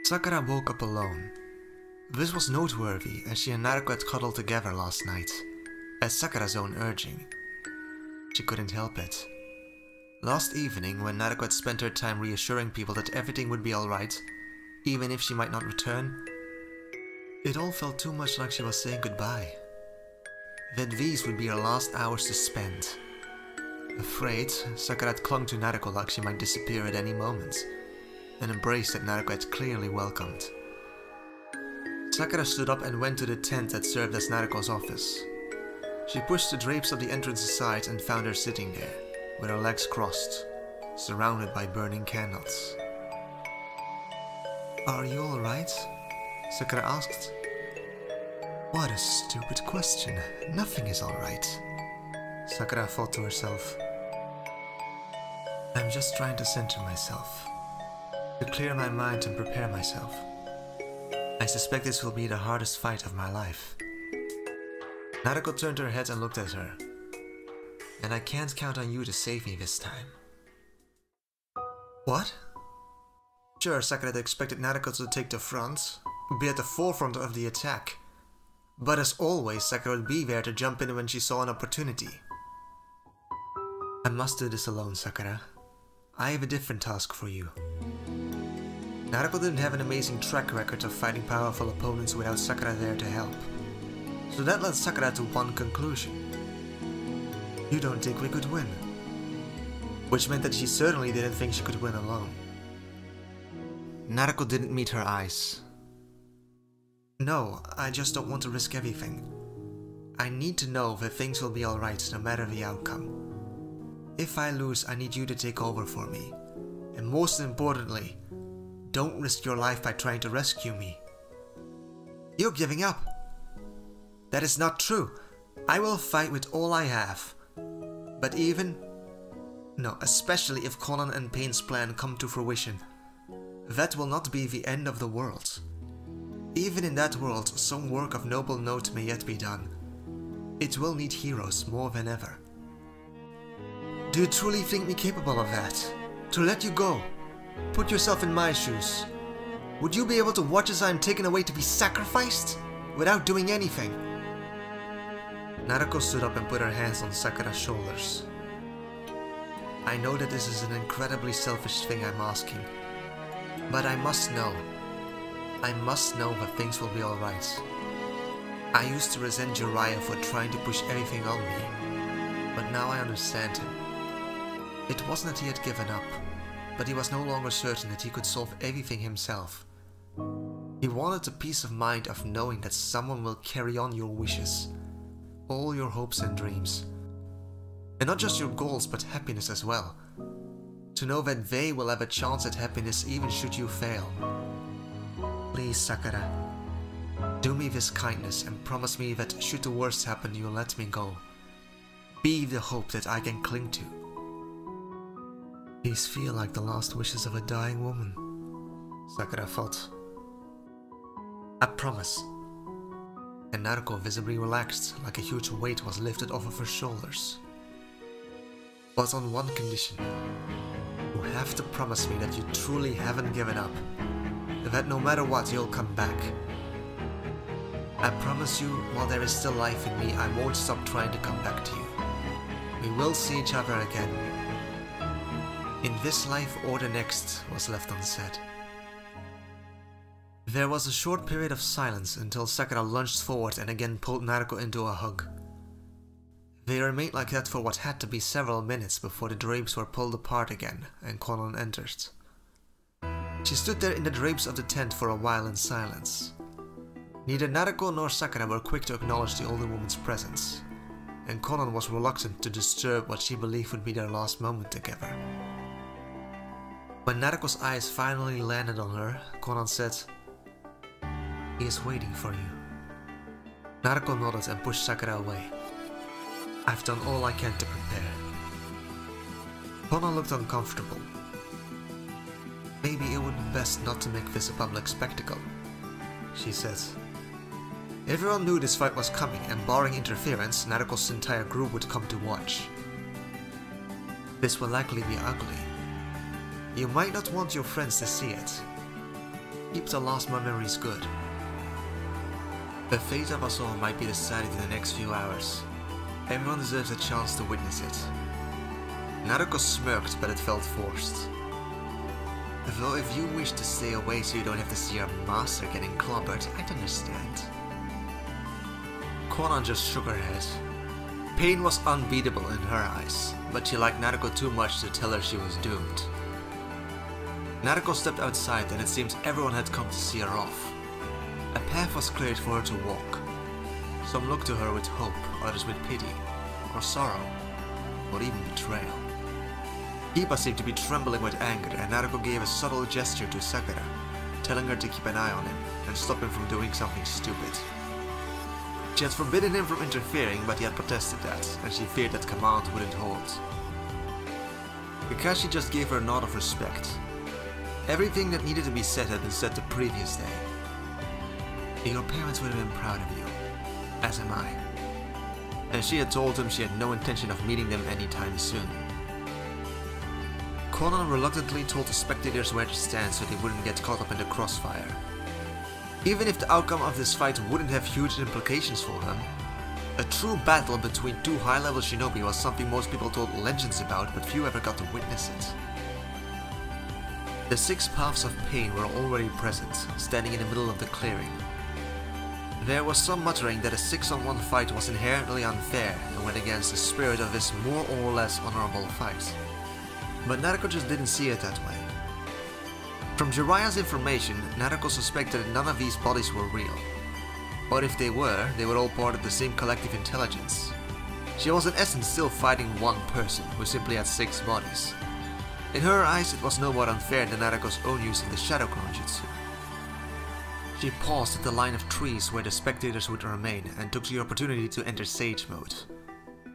Sakura woke up alone. This was noteworthy as she and Naruto had cuddled together last night, at Sakura's own urging. She couldn't help it. Last evening, when Naruto had spent her time reassuring people that everything would be alright, even if she might not return, it all felt too much like she was saying goodbye. That these would be her last hours to spend. Afraid, Sakura had clung to Naruto like she might disappear at any moment, an embrace that Naruto had clearly welcomed. Sakura stood up and went to the tent that served as Naruto's office. She pushed the drapes of the entrance aside and found her sitting there, with her legs crossed, surrounded by burning candles. "Are you alright?" Sakura asked. "What a stupid question. Nothing is alright," Sakura thought to herself. "I'm just trying to center myself, to clear my mind and prepare myself. I suspect this will be the hardest fight of my life." Naruto turned her head and looked at her. "And I can't count on you to save me this time." What? Sure, Sakura had expected Naruto to take the front, be at the forefront of the attack. But as always, Sakura would be there to jump in when she saw an opportunity. "I must do this alone, Sakura. I have a different task for you." Naruto didn't have an amazing track record of fighting powerful opponents without Sakura there to help. So that led Sakura to one conclusion. "You don't think we could win?" Which meant that she certainly didn't think she could win alone. Naruto didn't meet her eyes. "No, I just don't want to risk everything. I need to know that things will be alright no matter the outcome. If I lose, I need you to take over for me. And most importantly, don't risk your life by trying to rescue me." "You're giving up." "That is not true. I will fight with all I have. But especially if Conan and Pain's plan come to fruition, that will not be the end of the world. Even in that world, some work of noble note may yet be done. It will need heroes more than ever." "Do you truly think me capable of that? To let you go? Put yourself in my shoes. Would you be able to watch as I am taken away to be sacrificed? Without doing anything?" Naruto stood up and put her hands on Sakura's shoulders. "I know that this is an incredibly selfish thing I'm asking. But I must know. I must know that things will be alright. I used to resent Ruriair for trying to push everything on me. But now I understand him. It wasn't that he had given up, but he was no longer certain that he could solve everything himself. He wanted the peace of mind of knowing that someone will carry on your wishes, all your hopes and dreams. And not just your goals, but happiness as well. To know that they will have a chance at happiness even should you fail. Please, Sakura, do me this kindness and promise me that should the worst happen, you'll let me go. Be the hope that I can cling to." "These feel like the last wishes of a dying woman," Sakura thought. "I promise." And Naruto visibly relaxed, like a huge weight was lifted off of her shoulders. "But on one condition. You have to promise me that you truly haven't given up. That no matter what, you'll come back. I promise you, while there is still life in me, I won't stop trying to come back to you. We will see each other again. In this life or the next," was left unsaid. There was a short period of silence until Sakura lunged forward and again pulled Naruto into a hug. They remained like that for what had to be several minutes before the drapes were pulled apart again and Conan entered. She stood there in the drapes of the tent for a while in silence. Neither Naruto nor Sakura were quick to acknowledge the older woman's presence, and Conan was reluctant to disturb what she believed would be their last moment together. When Naruto's eyes finally landed on her, Conan said, "He is waiting for you." Naruto nodded and pushed Sakura away. "I've done all I can to prepare." Conan looked uncomfortable. "Maybe it would be best not to make this a public spectacle," she said. Everyone knew this fight was coming, and barring interference, Naruto's entire group would come to watch. This will likely be ugly. You might not want your friends to see it. keep the lost memories good. The fate of us all might be decided in the next few hours. Everyone deserves a chance to witness it. Naruto smirked, but it felt forced. Though if you wish to stay away so you don't have to see your master getting clobbered, I'd understand. Konan just shook her head. Pain was unbeatable in her eyes, but she liked Naruto too much to tell her she was doomed. Naruto stepped outside and it seems everyone had come to see her off. A path was cleared for her to walk. Some looked to her with hope, others with pity, or sorrow, or even betrayal. Hiba seemed to be trembling with anger and Naruto gave a subtle gesture to Sakura, telling her to keep an eye on him and stop him from doing something stupid. She had forbidden him from interfering, but he had protested that, and she feared that command wouldn't hold. Kakashi just gave her a nod of respect. Everything that needed to be said had been said the previous day. Your parents would have been proud of you, as am I. And she had told him she had no intention of meeting them anytime soon. Konan reluctantly told the spectators where to stand so they wouldn't get caught up in the crossfire. Even if the outcome of this fight wouldn't have huge implications for them, a true battle between two high-level shinobi was something most people told legends about, but few ever got to witness it. The 6 paths of pain were already present, standing in the middle of the clearing. There was some muttering that a 6-on-1 fight was inherently unfair and went against the spirit of this more or less honorable fight. But Naruto just didn't see it that way. From Jiraiya's information, Naruto suspected that none of these bodies were real. Or if they were all part of the same collective intelligence. She was in essence still fighting one person, who simply had 6 bodies. In her eyes, it was no more unfair than Naruto's own use of the Shadow Clone Jutsu. She paused at the line of trees where the spectators would remain and took the opportunity to enter Sage Mode.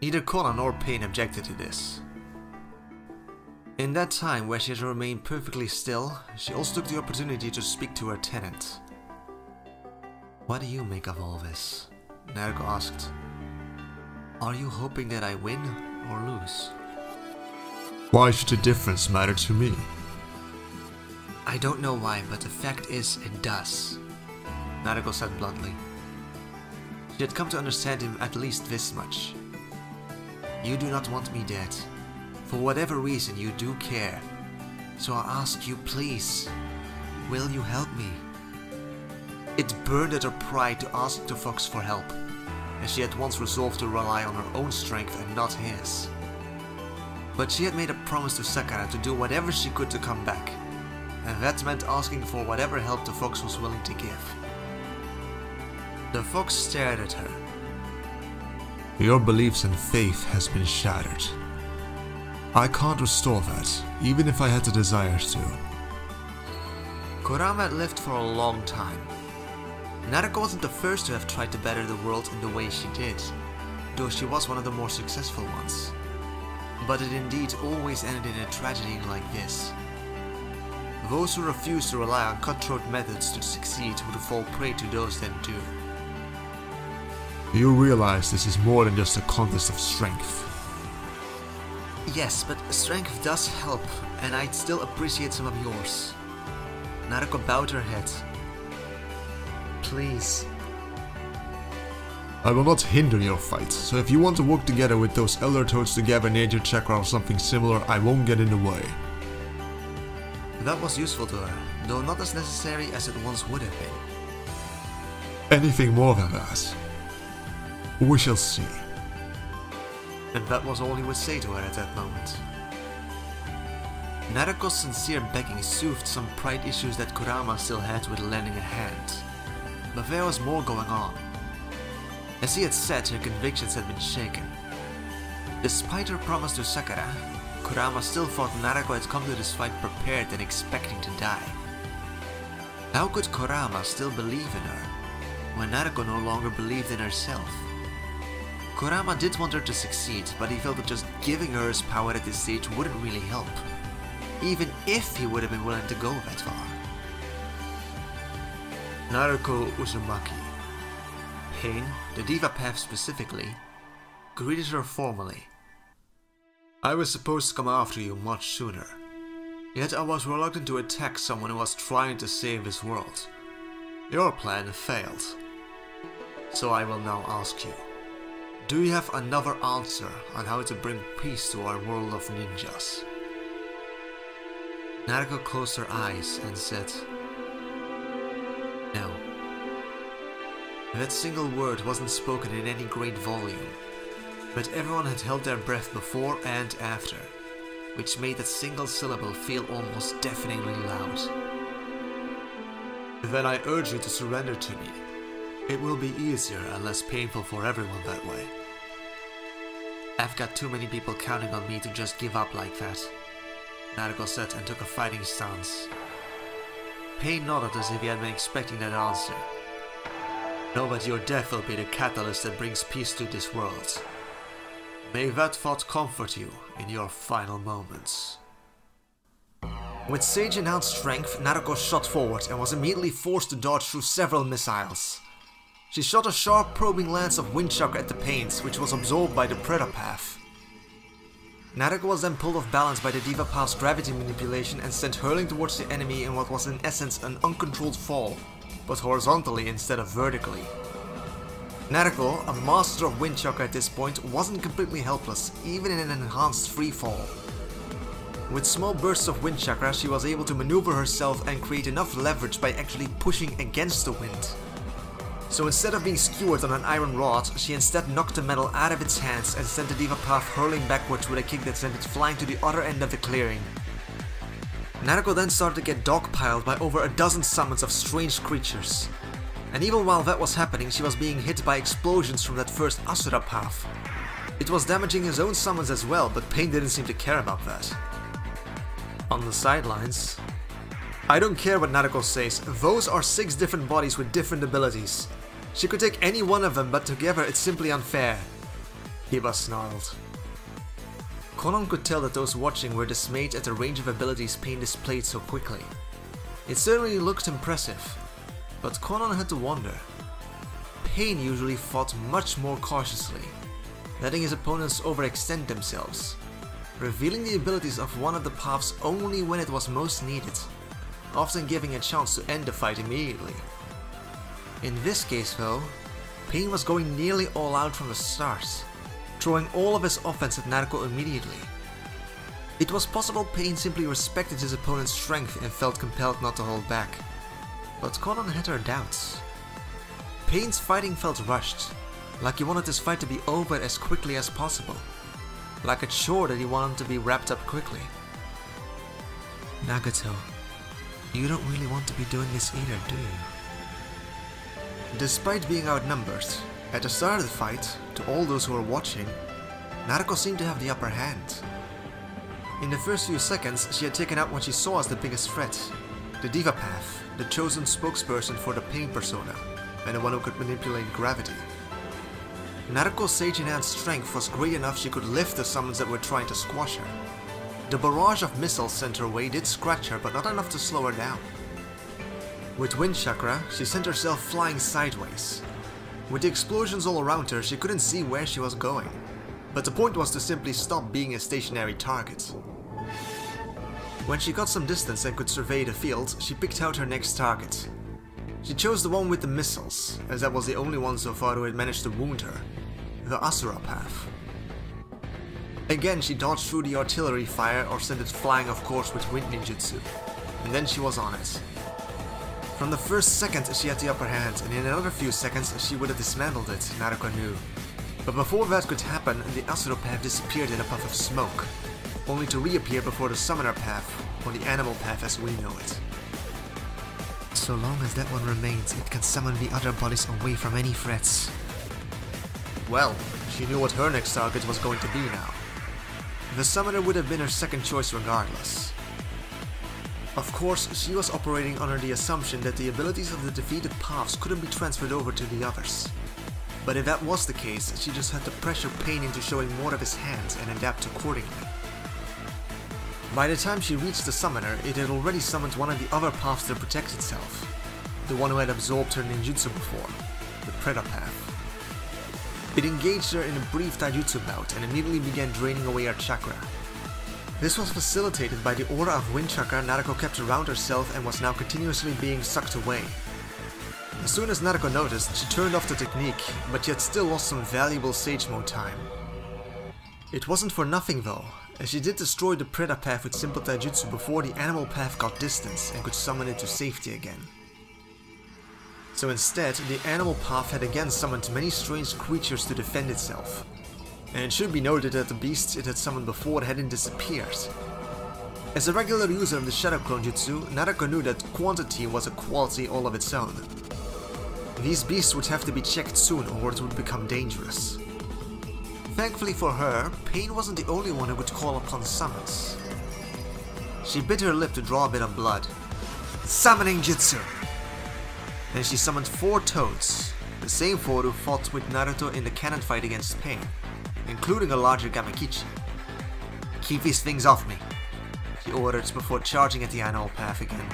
Neither Konan nor Pain objected to this. In that time where she had remained perfectly still, she also took the opportunity to speak to her tenant. What do you make of all this? Naruto asked. Are you hoping that I win or lose? Why should the difference matter to me? I don't know why, but the fact is it does, Naruto said bluntly. She had come to understand him at least this much. You do not want me dead. For whatever reason, you do care. So I ask you, please, will you help me? It burned at her pride to ask the fox for help, as she had once resolved to rely on her own strength and not his. But she had made a promise to Sakura to do whatever she could to come back, and that meant asking for whatever help the fox was willing to give. The fox stared at her. Your beliefs and faith has been shattered. I can't restore that, even if I had the desire to. Kurama had lived for a long time. Naruto wasn't the first to have tried to better the world in the way she did, though she was one of the more successful ones. But it indeed always ended in a tragedy like this. Those who refused to rely on cutthroat methods to succeed would fall prey to those that do. You realize this is more than just a contest of strength. Yes, but strength does help, and I'd still appreciate some of yours. Naruto bowed her head. Please. I will not hinder your fight, so if you want to work together with those elder toads to gather nature chakra or something similar, I won't get in the way. That was useful to her, though not as necessary as it once would have been. Anything more than that? We shall see. And that was all he would say to her at that moment. Naruto's sincere begging soothed some pride issues that Kurama still had with lending a hand. But there was more going on. As he had said, her convictions had been shaken. Despite her promise to Sakura, Kurama still thought Naruto had come to this fight prepared and expecting to die. How could Kurama still believe in her, when Naruto no longer believed in herself? Kurama did want her to succeed, but he felt that just giving her his power at this stage wouldn't really help, even if he would have been willing to go that far. Naruto Uzumaki. Pain, the Diva Path specifically, greeted her formally. I was supposed to come after you much sooner. Yet I was reluctant to attack someone who was trying to save his world. Your plan failed. So I will now ask you, do you have another answer on how to bring peace to our world of ninjas? Naruto closed her eyes and said, no. That single word wasn't spoken in any great volume, but everyone had held their breath before and after, which made that single syllable feel almost deafeningly loud. Then I urge you to surrender to me. It will be easier and less painful for everyone that way. I've got too many people counting on me to just give up like that, Naruto said and took a fighting stance. Pain nodded as if he had been expecting that answer. Know that your death will be the catalyst that brings peace to this world. May that thought comfort you in your final moments. With sage-enhanced strength, Naruto shot forward and was immediately forced to dodge through several missiles. She shot a sharp probing lance of wind chakra at the paints, which was absorbed by the Predator Path. Naruto was then pulled off balance by the Diva Path's gravity manipulation and sent hurling towards the enemy in what was in essence an uncontrolled fall, but horizontally instead of vertically. Naruto, a master of wind chakra at this point, wasn't completely helpless, even in an enhanced free fall. With small bursts of wind chakra, she was able to maneuver herself and create enough leverage by actually pushing against the wind. So instead of being skewered on an iron rod, she instead knocked the metal out of its hands and sent the Diva Path hurling backwards with a kick that sent it flying to the other end of the clearing. Naruto then started to get dogpiled by over a dozen summons of strange creatures. And even while that was happening, she was being hit by explosions from that first Asura Path. It was damaging his own summons as well, but Pain didn't seem to care about that. On the sidelines, I don't care what Naruto says, those are 6 different bodies with different abilities. She could take any one of them, but together it's simply unfair. Hiba snarled. Konon could tell that those watching were dismayed at the range of abilities Pain displayed so quickly. It certainly looked impressive, but Konon had to wonder. Pain usually fought much more cautiously, letting his opponents overextend themselves, revealing the abilities of one of the paths only when it was most needed, often giving a chance to end the fight immediately. In this case though, Pain was going nearly all out from the start, throwing all of his offense at Naruto immediately. It was possible Pain simply respected his opponent's strength and felt compelled not to hold back, but Konon had her doubts. Pain's fighting felt rushed, like he wanted this fight to be over as quickly as possible, like a chore that he wanted to be wrapped up quickly. Nagato, you don't really want to be doing this either, do you? Despite being outnumbered, at the start of the fight, to all those who were watching, Naruto seemed to have the upper hand. In the first few seconds, she had taken out what she saw as the biggest threat, the Diva Path, the chosen spokesperson for the Pain persona, and the one who could manipulate gravity. Naruto's sage-enhanced strength was great enough she could lift the summons that were trying to squash her. The barrage of missiles sent her way did scratch her, but not enough to slow her down. With wind chakra, she sent herself flying sideways. With the explosions all around her, she couldn't see where she was going, but the point was to simply stop being a stationary target. When she got some distance and could survey the field, she picked out her next target. She chose the one with the missiles, as that was the only one so far who had managed to wound her, the Asura Path. Again, she dodged through the artillery fire or sent it flying of course with wind ninjutsu, and then she was on it. From the first second she had the upper hand, and in another few seconds she would have dismantled it, Naruto knew. But before that could happen, the Asura Path disappeared in a puff of smoke, only to reappear before the Summoner Path, or the Animal Path as we know it. So long as that one remains, it can summon the other bodies away from any threats. Well, she knew what her next target was going to be now. The Summoner would have been her second choice regardless. Of course, she was operating under the assumption that the abilities of the defeated paths couldn't be transferred over to the others. But if that was the case, she just had to pressure Pain into showing more of his hands and adapt accordingly. By the time she reached the Summoner, it had already summoned one of the other paths to protect itself, the one who had absorbed her ninjutsu before, the Predator Path. It engaged her in a brief taijutsu bout and immediately began draining away her chakra. This was facilitated by the aura of wind chakra Naruto kept around herself and was now continuously being sucked away. As soon as Naruto noticed, she turned off the technique, but yet still lost some valuable Sage Mode time. It wasn't for nothing though, as she did destroy the Predator path with simple taijutsu before the animal path got distance and could summon it to safety again. So instead, the animal path had again summoned many strange creatures to defend itself. And it should be noted that the beasts it had summoned before hadn't disappeared. As a regular user of the Shadow Clone Jutsu, Naruto knew that quantity was a quality all of its own. These beasts would have to be checked soon or it would become dangerous. Thankfully for her, Pain wasn't the only one who could call upon summons. She bit her lip to draw a bit of blood. Summoning Jutsu! Then she summoned 4 toads, the same 4 who fought with Naruto in the cannon fight against Pain, including a larger Gamakichi. Keep these things off me, she ordered before charging at the animal path again.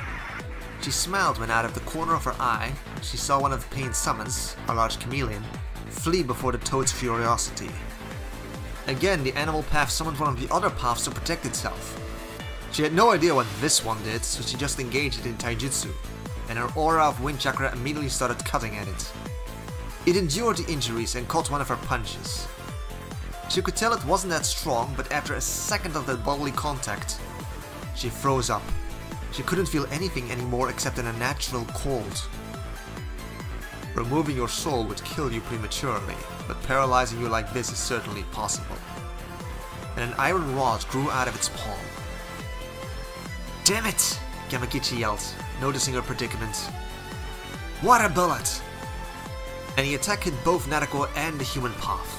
She smiled when out of the corner of her eye, she saw one of Pain's summons, a large chameleon, flee before the toad's furiosity. Again, the animal path summoned one of the other paths to protect itself. She had no idea what this one did, so she just engaged it in taijutsu, and her aura of wind chakra immediately started cutting at it. It endured the injuries and caught one of her punches. She could tell it wasn't that strong, but after a second of that bodily contact, she froze up. She couldn't feel anything anymore except an unnatural cold. Removing your soul would kill you prematurely, but paralyzing you like this is certainly possible. And an iron rod grew out of its palm. Damn it! Gamakichi yelled, noticing her predicament. Water bullet! And the attack hit both Naruto and the human path.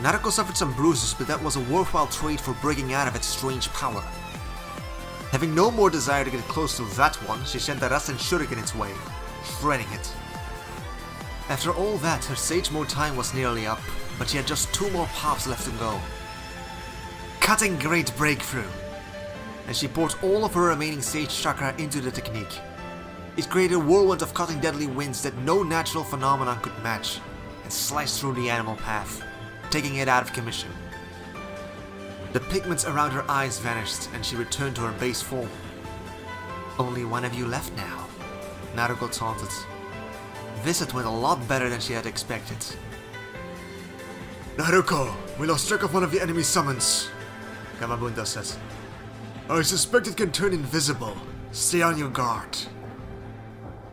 Naruto suffered some bruises, but that was a worthwhile trade for breaking out of its strange power. Having no more desire to get close to that one, she sent the Rasen Shuriken its way, shredding it. After all that, her Sage Mode time was nearly up, but she had just 2 more paths left to go. Cutting Great Breakthrough! And she poured all of her remaining Sage Chakra into the technique. It created a whirlwind of cutting deadly winds that no natural phenomenon could match, and sliced through the animal path, taking it out of commission. The pigments around her eyes vanished, and she returned to her base form. Only one of you left now, Naruto taunted. This had went a lot better than she had expected. Naruto, we lost track of one of the enemy summons, Gamabunda said. I suspect it can turn invisible. Stay on your guard.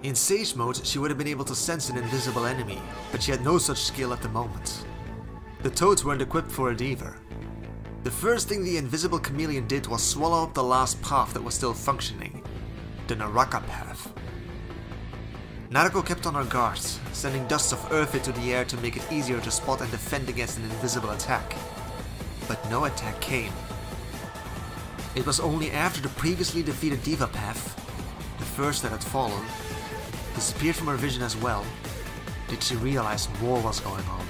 In Sage Mode, she would have been able to sense an invisible enemy, but she had no such skill at the moment. The toads weren't equipped for it either. The first thing the invisible chameleon did was swallow up the last path that was still functioning, the Naraka path. Naruto kept on her guard, sending dusts of earth into the air to make it easier to spot and defend against an invisible attack. But no attack came. It was only after the previously defeated Diva path, the first that had fallen, disappeared from her vision as well, did she realize more was going on.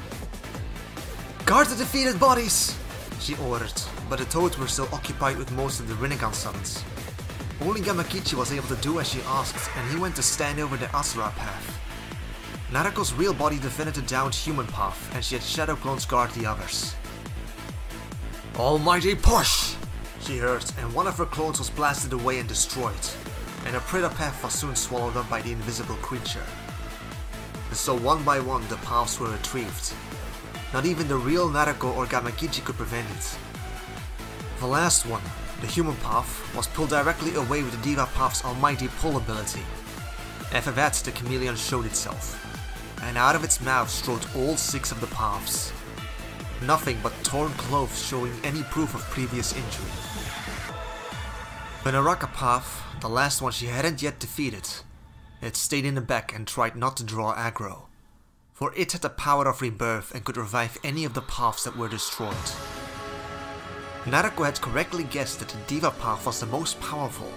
Guard the defeated bodies! She ordered, but the toads were still occupied with most of the Rinnegan summons. Only Gamakichi was able to do as she asked, and he went to stand over the Asura path. Naruto's real body defended the downed human path, and she had shadow clones guard the others. Almighty push! She heard, and one of her clones was blasted away and destroyed, and her Predator path was soon swallowed up by the invisible creature. And so one by one the paths were retrieved. Not even the real Naruto or Gamakichi could prevent it. The last one, the human path, was pulled directly away with the Diva path's almighty pull ability. After that, the chameleon showed itself, and out of its mouth strode all 6 of the paths. Nothing but torn clothes showing any proof of previous injury. The Naraka path, the last one she hadn't yet defeated, it stayed in the back and tried not to draw aggro, for it had the power of rebirth and could revive any of the paths that were destroyed. Naruto had correctly guessed that the Diva path was the most powerful,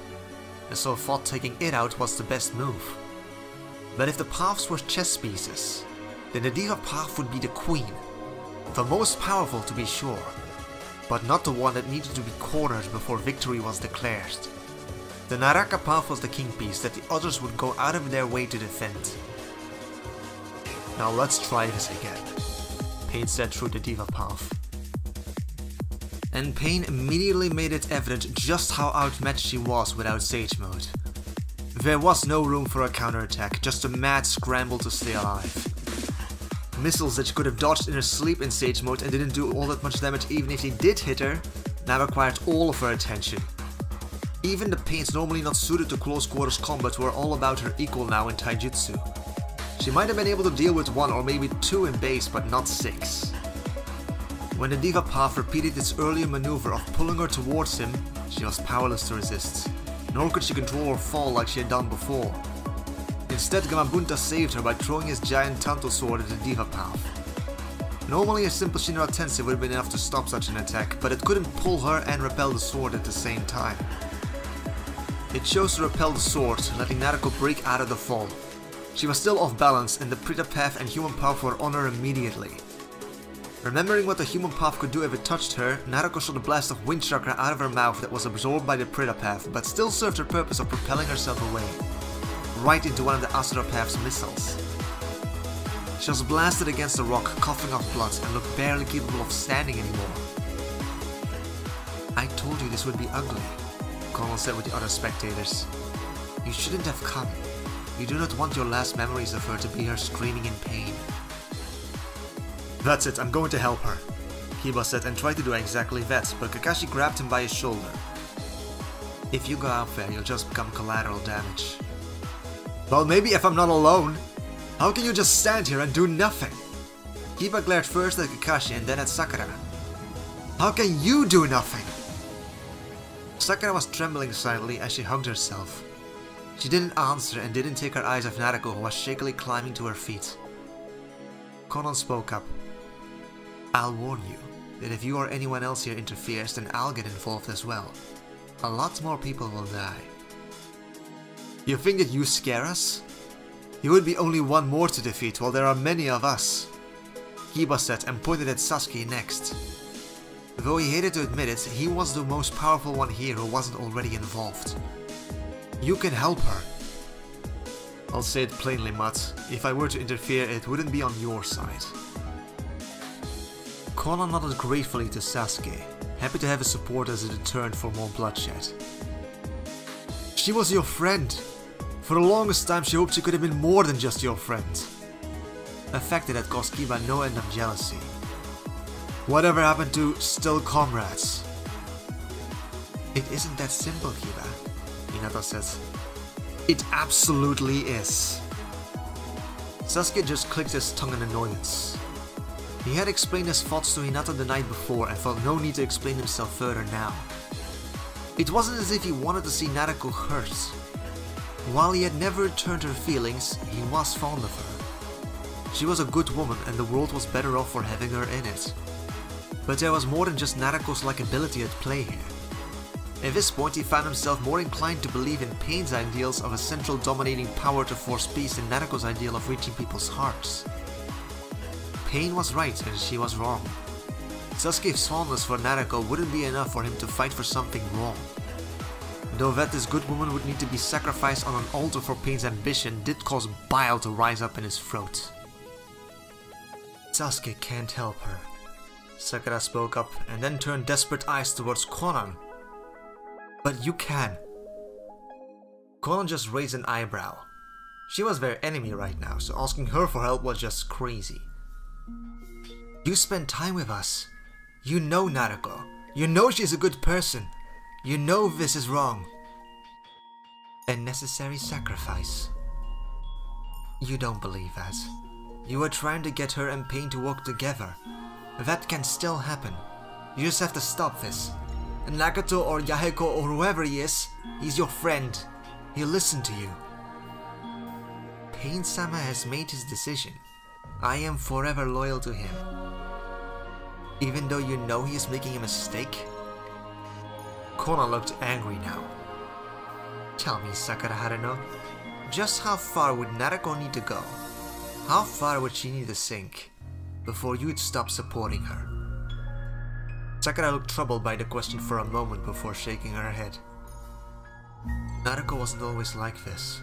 and so thought taking it out was the best move. But if the paths were chess pieces, then the Diva path would be the queen, the most powerful to be sure, but not the one that needed to be cornered before victory was declared. The Naraka path was the king piece that the others would go out of their way to defend. Now let's try this again, Pain said through the Diva path. and Pain immediately made it evident just how outmatched she was without Sage Mode. There was no room for a counterattack, just a mad scramble to stay alive. Missiles that she could have dodged in her sleep in Sage Mode and didn't do all that much damage even if they did hit her, now required all of her attention. Even the pains normally not suited to close quarters combat were all about her equal now in Taijutsu. She might have been able to deal with 1 or maybe 2 in base, but not 6. When the Diva Path repeated its earlier maneuver of pulling her towards him, she was powerless to resist, nor could she control her fall like she had done before. Instead, Gamabunta saved her by throwing his giant Tanto sword at the Diva Path. Normally a simple Shinra Tensei would have been enough to stop such an attack, but it couldn't pull her and repel the sword at the same time. It chose to repel the sword, letting Naruto break out of the fall. She was still off balance and the Prita Path and Human Path were on her immediately. Remembering what the Human Path could do if it touched her, Naruto shot a blast of wind chakra out of her mouth that was absorbed by the Prita Path, but still served her purpose of propelling herself away, right into one of the Asura Path's missiles. She was blasted against a rock, coughing up blood, and looked barely capable of standing anymore. "I told you this would be ugly," Colonel said with the other spectators. "You shouldn't have come. You do not want your last memories of her to be her screaming in pain." "That's it, I'm going to help her," Kiba said and tried to do exactly that, but Kakashi grabbed him by his shoulder. "If you go out there, you'll just become collateral damage." "Well, maybe if I'm not alone. How can you just stand here and do nothing?" Kiba glared first at Kakashi and then at Sakura. "How can you do nothing?" Sakura was trembling silently as she hugged herself. She didn't answer and didn't take her eyes off Naruto, who was shakily climbing to her feet. Conan spoke up. "I'll warn you that if you or anyone else here interferes, then I'll get involved as well. A lot more people will die." "You think that you scare us? You would be only one more to defeat while there are many of us," Kiba said and pointed at Sasuke next. Though he hated to admit it, he was the most powerful one here who wasn't already involved. "You can help her." "I'll say it plainly, Matt. If I were to interfere, it wouldn't be on your side." Konan nodded gratefully to Sasuke, happy to have his support as a deterrent for more bloodshed. "She was your friend. For the longest time she hoped she could have been more than just your friend." A fact that had caused Kiba no end of jealousy. "Whatever happened to still comrades?" "It isn't that simple, Kiba," Hinata said. "It absolutely is." Sasuke just clicked his tongue in annoyance. He had explained his thoughts to Hinata the night before and felt no need to explain himself further now. It wasn't as if he wanted to see Naruto hurt. While he had never returned her feelings, he was fond of her. She was a good woman and the world was better off for having her in it. But there was more than just Naruto's likability at play here. At this point he found himself more inclined to believe in Pain's ideals of a central dominating power to force peace than Naruto's ideal of reaching people's hearts. Pain was right and she was wrong. Sasuke's fondness for Naruto wouldn't be enough for him to fight for something wrong. Though that this good woman would need to be sacrificed on an altar for Pain's ambition did cause bile to rise up in his throat. "Sasuke can't help her," Sakura spoke up and then turned desperate eyes towards Konan. "But you can." Konan just raised an eyebrow. She was their enemy right now, so asking her for help was just crazy. "You spend time with us. You know Naruto. You know she's a good person. You know this is wrong. A necessary sacrifice. You don't believe that. You are trying to get her and Pain to work together. That can still happen. You just have to stop this. Nagato or Yahiko or whoever he is, he's your friend. He'll listen to you. Pain-sama has made his decision. I am forever loyal to him. Even though you know he is making a mistake?" Konan looked angry now. "Tell me, Sakura Haruno, just how far would Naruto need to go? How far would she need to sink before you'd stop supporting her?" Sakura looked troubled by the question for a moment before shaking her head. Naruto wasn't always like this.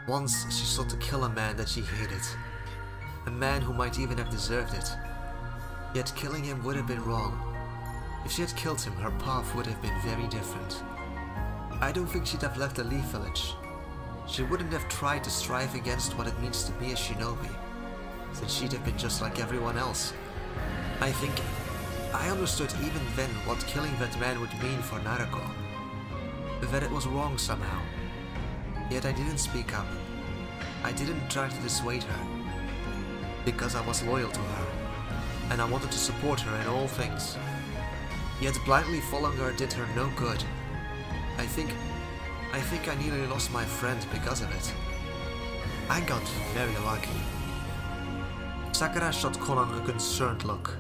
Once she sought to kill a man that she hated. A man who might even have deserved it. Yet killing him would have been wrong. If she had killed him, her path would have been very different. I don't think she'd have left the Leaf Village. She wouldn't have tried to strive against what it means to be a shinobi, since she'd have been just like everyone else. I think I understood even then what killing that man would mean for Naruto. That it was wrong somehow. Yet I didn't speak up. I didn't try to dissuade her. Because I was loyal to her, and I wanted to support her in all things. Yet blindly following her did her no good. I think I nearly lost my friend because of it. I got very lucky. Sakura shot Conan a concerned look.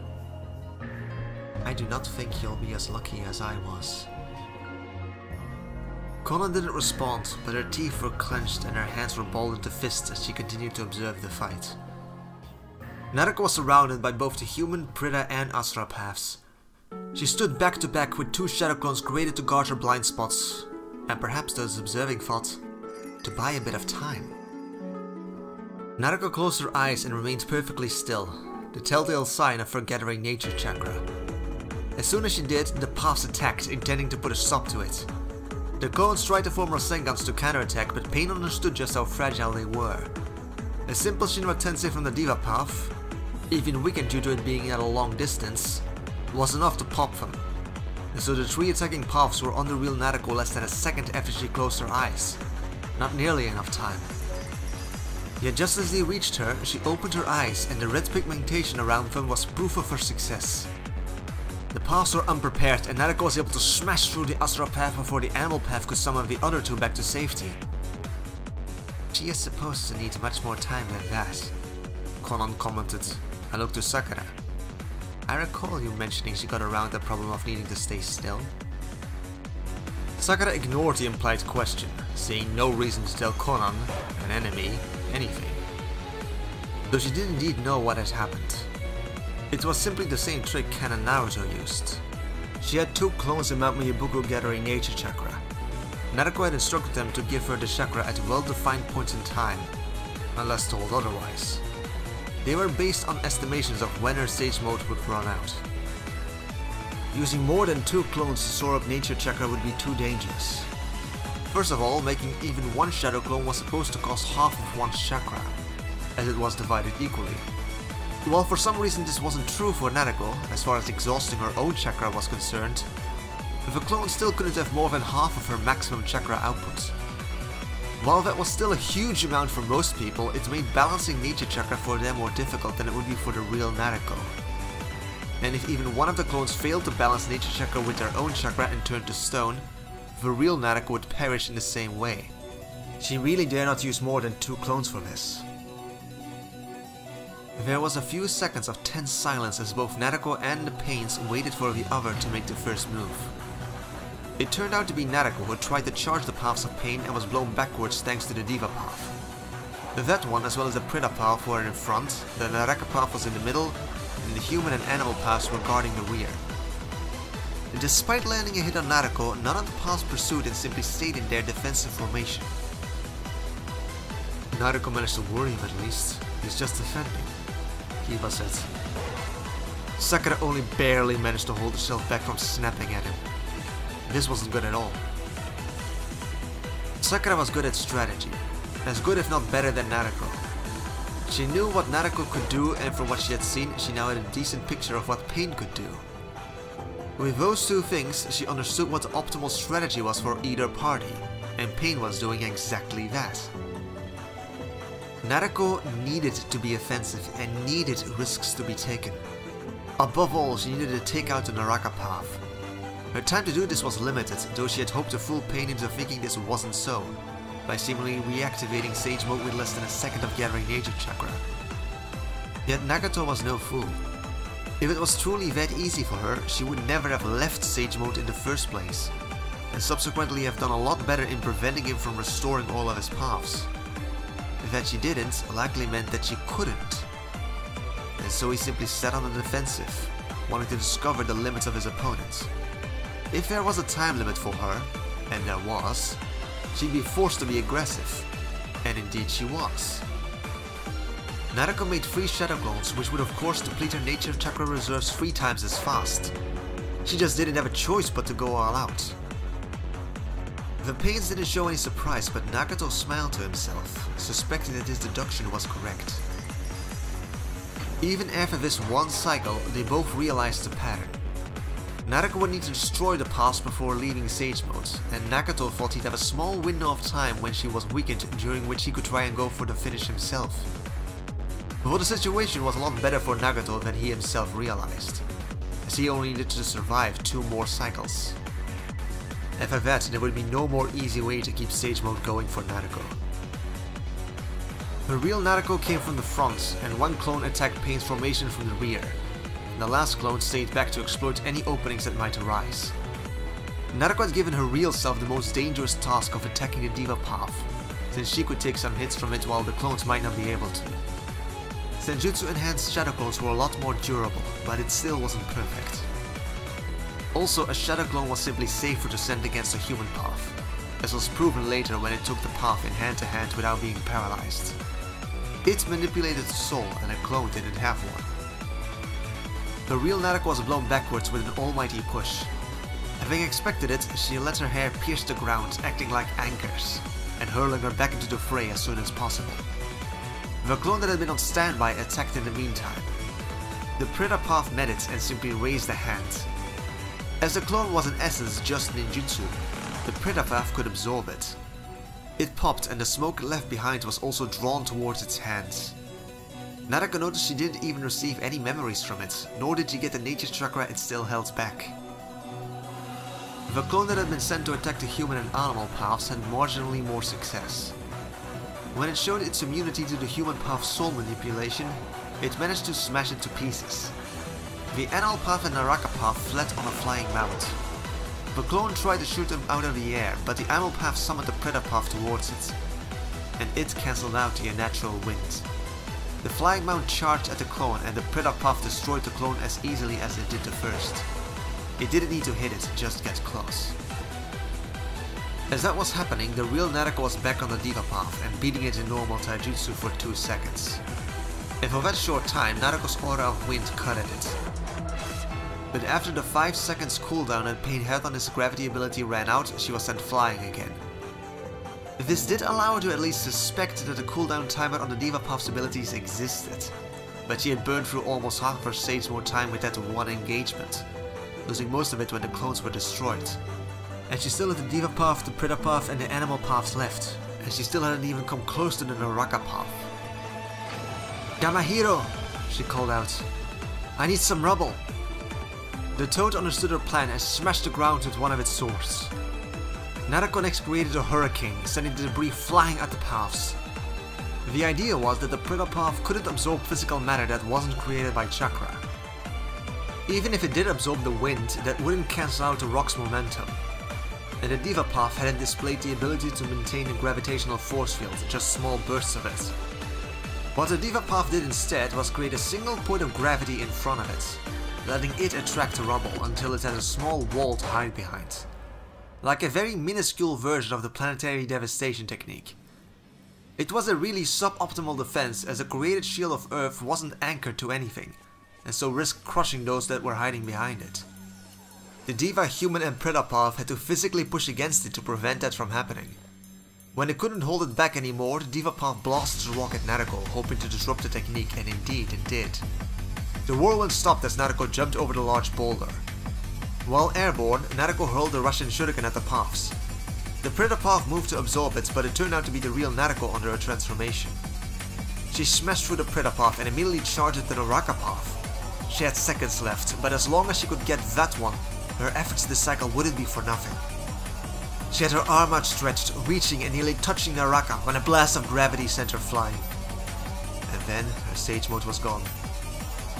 I do not think you'll be as lucky as I was. Conan didn't respond, but her teeth were clenched and her hands were balled into fists as she continued to observe the fight. Naruto was surrounded by both the human, Prita and Asura paths. She stood back to back with two shadow clones created to guard her blind spots, and perhaps those observing thought, to buy a bit of time. Naruto closed her eyes and remained perfectly still, the telltale sign of her gathering nature chakra. As soon as she did, the paths attacked, intending to put a stop to it. The clones tried to form Rasengans to counterattack, but Pain understood just how fragile they were. A simple Shinra Tensei from the Diva path, even weakened due to it being at a long distance, was enough to pop them. And so the three attacking paths were on the real Naruto less than a second after she closed her eyes. Not nearly enough time. Yet just as they reached her, she opened her eyes and the red pigmentation around them was proof of her success. The paths were unprepared and Naruto was able to smash through the Asura path before the animal path could summon the other two back to safety. She is supposed to need much more time than that, Conan commented. I looked to Sakura. I recall you mentioning she got around the problem of needing to stay still. Sakura ignored the implied question, seeing no reason to tell Conan, an enemy, anything. Though she did indeed know what had happened. It was simply the same trick Ken and Naruto used. She had two clones in Mount Miyabuku gathering nature chakra. Naruto had instructed them to give her the chakra at well-defined points in time, unless told otherwise. They were based on estimations of when her stage mode would run out. Using more than two clones to store up nature chakra would be too dangerous. First of all, making even one shadow clone was supposed to cost half of one's chakra, as it was divided equally. While for some reason this wasn't true for Naruto, as far as exhausting her own chakra was concerned, the clone still couldn't have more than half of her maximum chakra output. While that was still a huge amount for most people, it made balancing nature chakra for them more difficult than it would be for the real Naruto. And if even one of the clones failed to balance nature chakra with their own chakra and turned to stone, the real Naruto would perish in the same way. She really dare not use more than two clones for this. There was a few seconds of tense silence as both Naruto and the Pains waited for the other to make the first move. It turned out to be Naruto who tried to charge the paths of Pain and was blown backwards thanks to the Diva path. That one, as well as the Prita path, were in front, the Naraka path was in the middle, and the human and animal paths were guarding the rear. Despite landing a hit on Naruto, none of the paths pursued and simply stayed in their defensive formation. Naruto managed to worry him at least. He's just defending, Kiba said. Sakura only barely managed to hold herself back from snapping at him. This wasn't good at all. Sakura was good at strategy, as good if not better than Naruto. She knew what Naruto could do, and from what she had seen, she now had a decent picture of what Pain could do. With those two things, she understood what the optimal strategy was for either party, and Pain was doing exactly that. Naruto needed to be offensive and needed risks to be taken. Above all, she needed to take out the Naraka path. Her time to do this was limited, though she had hoped to fool Pain into thinking this wasn't so, by seemingly reactivating Sage Mode with less than a second of gathering nature chakra. Yet Nagato was no fool. If it was truly that easy for her, she would never have left Sage Mode in the first place, and subsequently have done a lot better in preventing him from restoring all of his paths. That she didn't likely meant that she couldn't, and so he simply sat on the defensive, wanting to discover the limits of his opponent. If there was a time limit for her, and there was, she'd be forced to be aggressive, and indeed she was. Naruto made 3 shadow clones, which would of course deplete her nature chakra reserves 3 times as fast. She just didn't have a choice but to go all out. The pains didn't show any surprise, but Nagato smiled to himself, suspecting that his deduction was correct. Even after this one cycle, they both realized the pattern. Naruto would need to destroy the paths before leaving Sage Mode, and Nagato thought he'd have a small window of time when she was weakened, during which he could try and go for the finish himself. But the situation was a lot better for Nagato than he himself realized, as he only needed to survive 2 more cycles. After that, there would be no more easy way to keep Sage Mode going for Naruto. The real Naruto came from the front, and one clone attacked Pain's formation from the rear. The last clone stayed back to exploit any openings that might arise. Naruto had given her real self the most dangerous task of attacking the Diva Path, since she could take some hits from it while the clones might not be able to. Senjutsu enhanced shadow clones were a lot more durable, but it still wasn't perfect. Also, a shadow clone was simply safer to send against a human path, as was proven later when it took the path in hand to hand without being paralyzed. It manipulated the soul, and a clone didn't have one. The real Naruto was blown backwards with an almighty push. Having expected it, she let her hair pierce the ground, acting like anchors, and hurling her back into the fray as soon as possible. The clone that had been on standby attacked in the meantime. The Preta Path met it and simply raised a hand. As the clone was in essence just ninjutsu, the Preta Path could absorb it. It popped and the smoke left behind was also drawn towards its hands. Naruto noticed she didn't even receive any memories from it, nor did she get the nature chakra it still held back. The clone that had been sent to attack the human and animal paths had marginally more success. When it showed its immunity to the human path's soul manipulation, it managed to smash it to pieces. The animal path and Naraka path fled on a flying mount. The clone tried to shoot them out of the air, but the animal path summoned the Preta Path towards it, and it cancelled out the unnatural wind. The flying mount charged at the clone and the Preta Path destroyed the clone as easily as it did the first. It didn't need to hit it, just get close. As that was happening, the real Naruto was back on the Diva Path and beating it in normal taijutsu for 2 seconds. And for that short time, Naruto's aura of wind cut at it. But after the 5 seconds cooldown that Pain had on his gravity ability ran out, she was sent flying again. This did allow her to at least suspect that the cooldown timer on the Diva Path's abilities existed, but she had burned through almost half of her Sage Mode time with that one engagement, losing most of it when the clones were destroyed. And she still had the Diva Path, the Preta Path and the Animal Paths left, and she still hadn't even come close to the Naraka Path. "Gamahiro!" she called out. "I need some rubble!" The toad understood her plan and smashed the ground with one of its swords. Naruto next created a hurricane, sending the debris flying at the paths. The idea was that the Preta Path couldn't absorb physical matter that wasn't created by chakra. Even if it did absorb the wind, that wouldn't cancel out the rock's momentum. And the Diva Path hadn't displayed the ability to maintain a gravitational force field, just small bursts of it. What the Diva Path did instead was create a single point of gravity in front of it, letting it attract the rubble until it had a small wall to hide behind. Like a very minuscule version of the planetary devastation technique. It was a really suboptimal defense, as the created shield of Earth wasn't anchored to anything, and so risked crushing those that were hiding behind it. The Diva, Human and Preta Path had to physically push against it to prevent that from happening. When it couldn't hold it back anymore, the Diva Path blasted a rock at Naruto, hoping to disrupt the technique, and indeed it did. The whirlwind stopped as Naruto jumped over the large boulder. While airborne, Naruto hurled the Russian shuriken at the paths. The Preta Path moved to absorb it, but it turned out to be the real Naruto under her transformation. She smashed through the Preta Path and immediately charged at the Naraka Path. She had seconds left, but as long as she could get that one, her efforts this cycle wouldn't be for nothing. She had her arm outstretched, reaching and nearly touching Naraka when a blast of gravity sent her flying. And then her Sage Mode was gone.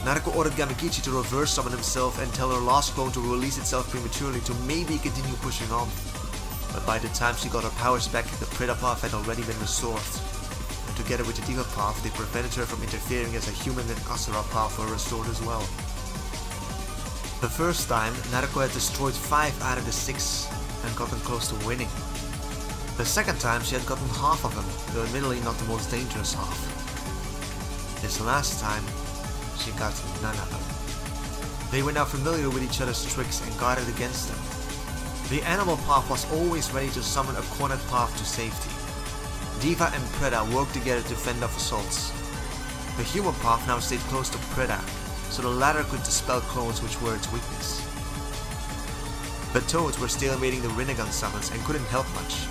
Naruto ordered Gamikichi to reverse summon himself and tell her last clone to release itself prematurely to maybe continue pushing on. But by the time she got her powers back, the Preta Path had already been restored. And together with the Diva Path, they prevented her from interfering as a Human and Asura Path were restored as well. The first time, Naruto had destroyed 5 out of the 6 and gotten close to winning. The second time she had gotten half of them, though admittedly not the most dangerous half. This last time, she got none of them. They were now familiar with each other's tricks and guarded against them. The animal path was always ready to summon a cornered path to safety. Diva and Preda worked together to fend off assaults. The human path now stayed close to Preda, so the latter could dispel clones which were its weakness. The toads were stalemating the Rinnegan summons and couldn't help much.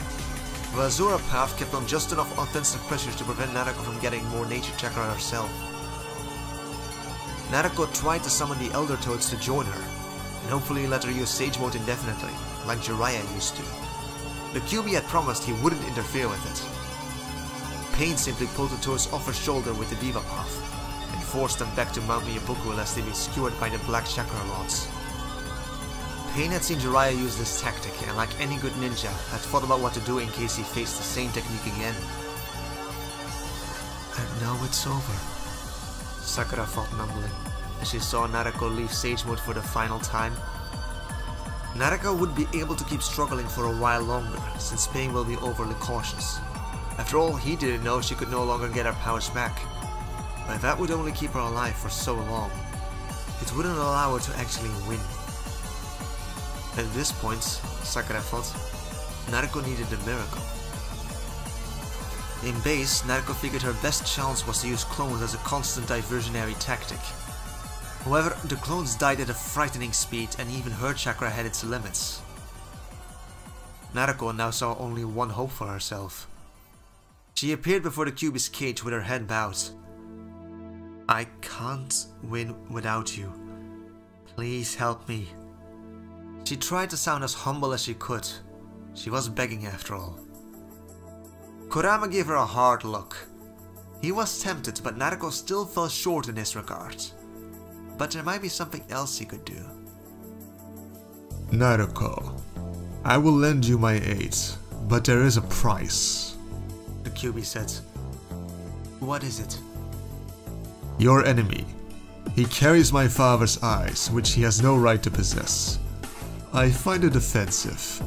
The Azura path kept on just enough offensive pressure to prevent Narako from getting more nature chakra herself. Narako tried to summon the Elder Toads to join her, and hopefully let her use Sage Mode indefinitely, like Jiraiya used to. The QB had promised he wouldn't interfere with it. Pain simply pulled the Toads off her shoulder with the Diva path, and forced them back to Mount Miyabuku lest they be skewered by the black chakra rods. Pain had seen Jiraiya use this tactic, and like any good ninja, had thought about what to do in case he faced the same technique again. And now it's over, Sakura thought numbly, as she saw Narako leave Sage Mode for the final time. Narako would be able to keep struggling for a while longer, since Pain will be overly cautious. After all, he didn't know she could no longer get her powers back. But that would only keep her alive for so long. It wouldn't allow her to actually win. At this point, Sakura thought, Narako needed a miracle. In base, Narako figured her best chance was to use clones as a constant diversionary tactic. However, the clones died at a frightening speed and even her chakra had its limits. Narako now saw only one hope for herself. She appeared before the Cubist cage with her head bowed. I can't win without you. Please help me. She tried to sound as humble as she could. She was begging after all. Kurama gave her a hard look. He was tempted, but Narako still fell short in this regard. But there might be something else he could do. Narako, I will lend you my aid, but there is a price. The QB said. What is it? Your enemy. He carries my father's eyes, which he has no right to possess. I find it offensive.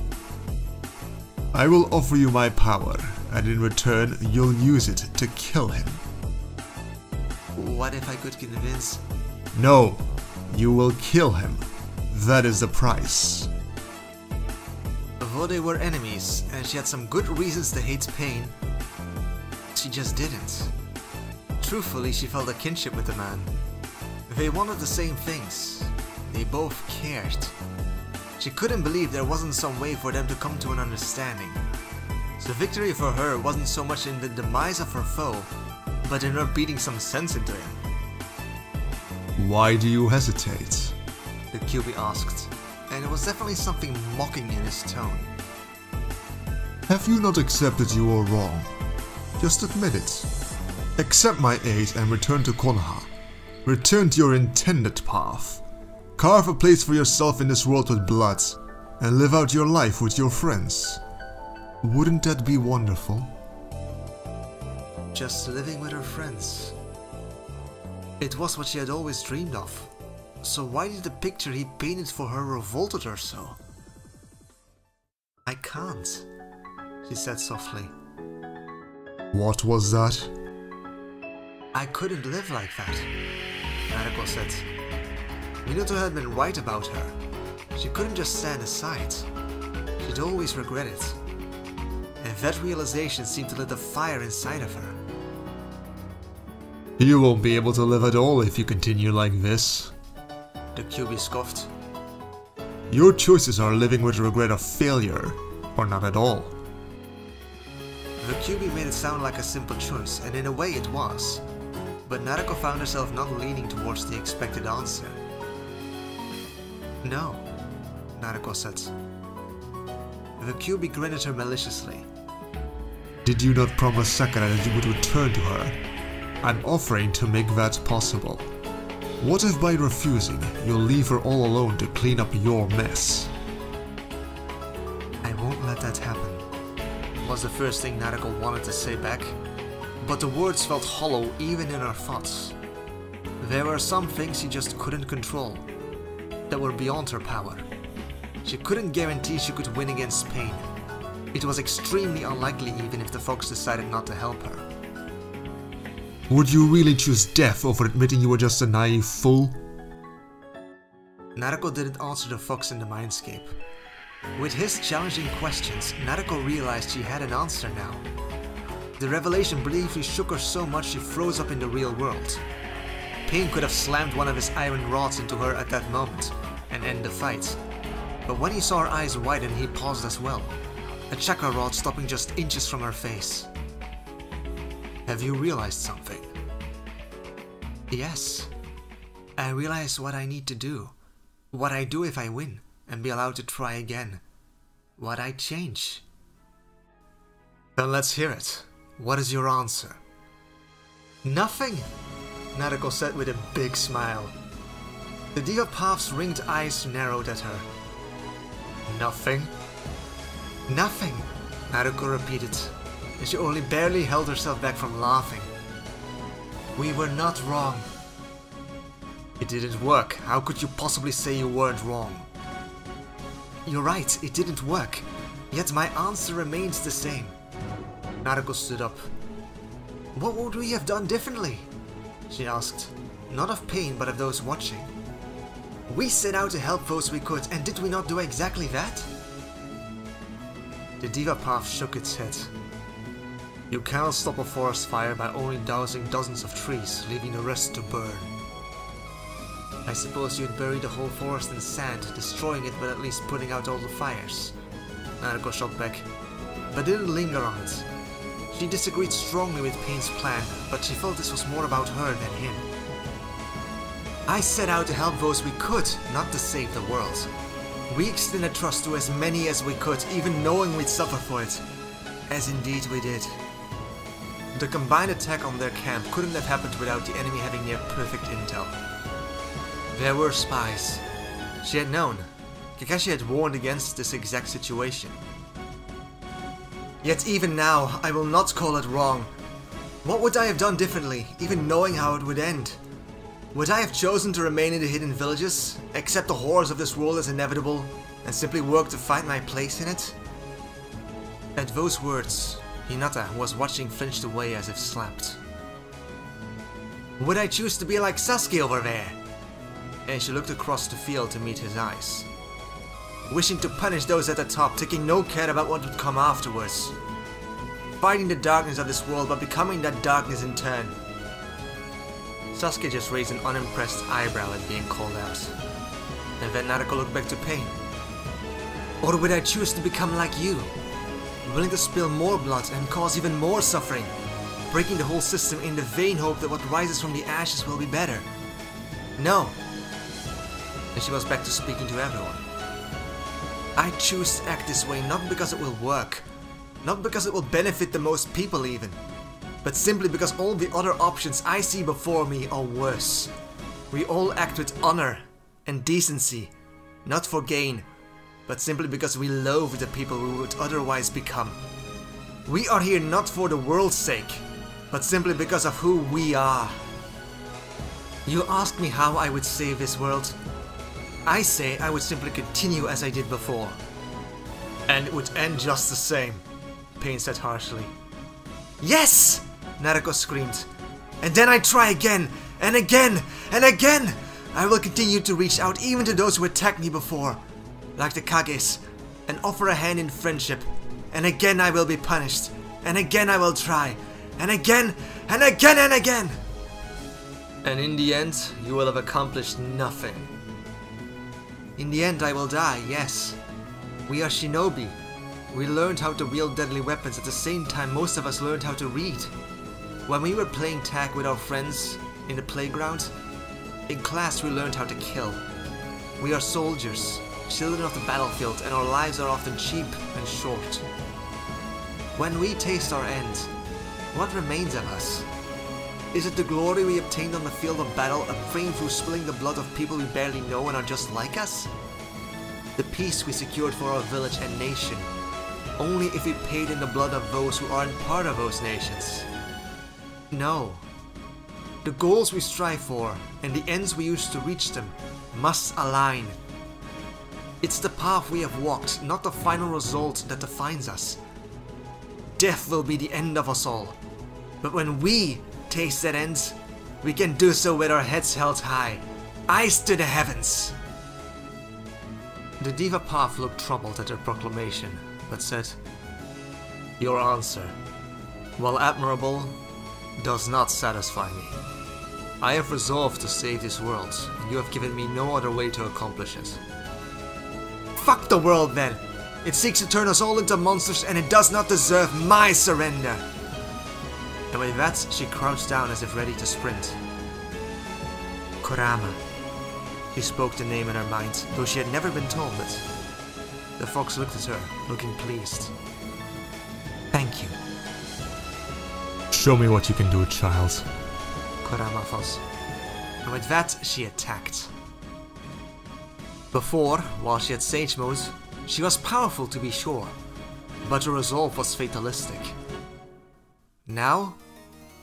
I will offer you my power, and in return you'll use it to kill him. What if I could convince? No, you will kill him. That is the price. Although they were enemies, and she had some good reasons to hate Pain, she just didn't. Truthfully, she felt a kinship with the man. They wanted the same things. They both cared. She couldn't believe there wasn't some way for them to come to an understanding. So victory for her wasn't so much in the demise of her foe, but in her beating some sense into him. Why do you hesitate? The QB asked, and it was definitely something mocking in his tone. Have you not accepted you were wrong? Just admit it. Accept my aid and return to Konoha. Return to your intended path. Carve a place for yourself in this world with blood, and live out your life with your friends. Wouldn't that be wonderful? Just living with her friends. It was what she had always dreamed of. So why did the picture he painted for her revolted her so? I can't, she said softly. What was that? I couldn't live like that, Narako said. Minato had been right about her. She couldn't just stand aside. She'd always regret it. And that realization seemed to lit a fire inside of her. You won't be able to live at all if you continue like this. The QB scoffed. Your choices are living with regret of failure, or not at all. The QB made it sound like a simple choice, and in a way it was. But Narako found herself not leaning towards the expected answer. No, Narako said. The QB grinned at her maliciously. Did you not promise Sakura that you would return to her? I'm offering to make that possible. What if by refusing, you'll leave her all alone to clean up your mess? I won't let that happen, was the first thing Narako wanted to say back. But the words felt hollow even in her thoughts. There were some things she just couldn't control, that were beyond her power. She couldn't guarantee she could win against Pain. It was extremely unlikely even if the folks decided not to help her. Would you really choose death over admitting you were just a naive fool? Naruto didn't answer the fox in the mindscape. With his challenging questions, Naruto realized she had an answer now. The revelation briefly shook her so much she froze up in the real world. Pain could have slammed one of his iron rods into her at that moment and end the fight. But when he saw her eyes widen, he paused as well, a chakra rod stopping just inches from her face. Have you realized something? Yes. I realize what I need to do. What I do if I win and be allowed to try again. What I change. Then let's hear it. What is your answer? Nothing, Naruto said with a big smile. The Diva Path's ringed eyes narrowed at her. Nothing? Nothing, Naruto repeated, and she only barely held herself back from laughing. We were not wrong. It didn't work. How could you possibly say you weren't wrong? You're right, it didn't work. Yet my answer remains the same. Naruto stood up. What would we have done differently? She asked, not of pain but of those watching. We set out to help those we could, and did we not do exactly that? The Diva Path shook its head. You cannot stop a forest fire by only dousing dozens of trees, leaving the rest to burn. I suppose you'd bury the whole forest in sand, destroying it but at least putting out all the fires. Naruto shot back, but didn't linger on it. She disagreed strongly with Pain's plan, but she felt this was more about her than him. I set out to help those we could, not to save the world. We extended trust to as many as we could, even knowing we'd suffer for it. As indeed we did. The combined attack on their camp couldn't have happened without the enemy having near perfect intel. There were spies. She had known. Kakashi had warned against this exact situation. Yet even now, I will not call it wrong. What would I have done differently, even knowing how it would end? Would I have chosen to remain in the hidden villages, accept the horrors of this world as inevitable, and simply work to find my place in it? At those words, Hinata, who was watching, flinched away as if slapped. Would I choose to be like Sasuke over there? And she looked across the field to meet his eyes. Wishing to punish those at the top, taking no care about what would come afterwards. Fighting the darkness of this world, but becoming that darkness in turn. Sasuke just raised an unimpressed eyebrow at being called out. And then Naruto looked back to Pain. Or would I choose to become like you? Willing to spill more blood and cause even more suffering, breaking the whole system in the vain hope that what rises from the ashes will be better. No. And she was back to speaking to everyone. I choose to act this way not because it will work, not because it will benefit the most people even, but simply because all the other options I see before me are worse. We all act with honor and decency, not for gain, but simply because we loathe the people we would otherwise become. We are here not for the world's sake, but simply because of who we are. You asked me how I would save this world. I say I would simply continue as I did before. And it would end just the same, Pain said harshly. Yes! Naruto screamed. And then I try again, and again, and again! I will continue to reach out even to those who attacked me before, like the Kages, and offer a hand in friendship. And again I will be punished, and again I will try, and again, and again, and again! And in the end, you will have accomplished nothing. In the end I will die, yes. We are shinobi. We learned how to wield deadly weapons at the same time most of us learned how to read. When we were playing tag with our friends in the playground, in class we learned how to kill. We are soldiers, children of the battlefield, and our lives are often cheap and short. When we taste our end, what remains of us? Is it the glory we obtained on the field of battle, a fame through spilling the blood of people we barely know and are just like us? The peace we secured for our village and nation, only if we paid in the blood of those who aren't part of those nations? No. The goals we strive for, and the ends we use to reach them, must align. It's the path we have walked, not the final result that defines us. Death will be the end of us all, but when we taste that end, we can do so with our heads held high, eyes to the heavens. The Diva Path looked troubled at her proclamation, but said, "Your answer, while admirable, does not satisfy me. I have resolved to save this world, and you have given me no other way to accomplish it." Fuck the world then! It seeks to turn us all into monsters, and it does not deserve my surrender! And with that, she crouched down as if ready to sprint. Kurama. She spoke the name in her mind, though she had never been told it. The fox looked at her, looking pleased. "Thank you." Show me what you can do, child. Kurama thought. And with that, she attacked. Before, while she had Sage Mode, she was powerful to be sure, but her resolve was fatalistic. Now,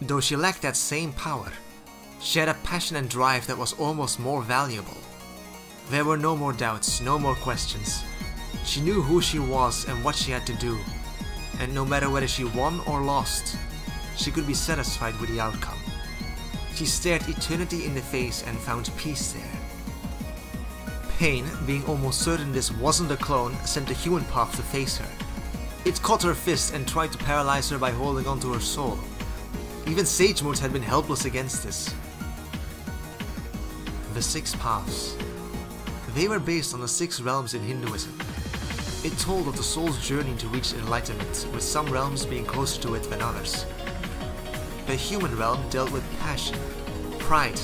though she lacked that same power, she had a passion and drive that was almost more valuable. There were no more doubts, no more questions. She knew who she was and what she had to do, and no matter whether she won or lost, she could be satisfied with the outcome. She stared eternity in the face and found peace there. Pain, being almost certain this wasn't a clone, sent the human path to face her. It caught her fist and tried to paralyze her by holding onto her soul. Even Sage Mode had been helpless against this. The 6 paths. They were based on the 6 realms in Hinduism. It told of the soul's journey to reach enlightenment, with some realms being closer to it than others. The human realm dealt with passion, pride,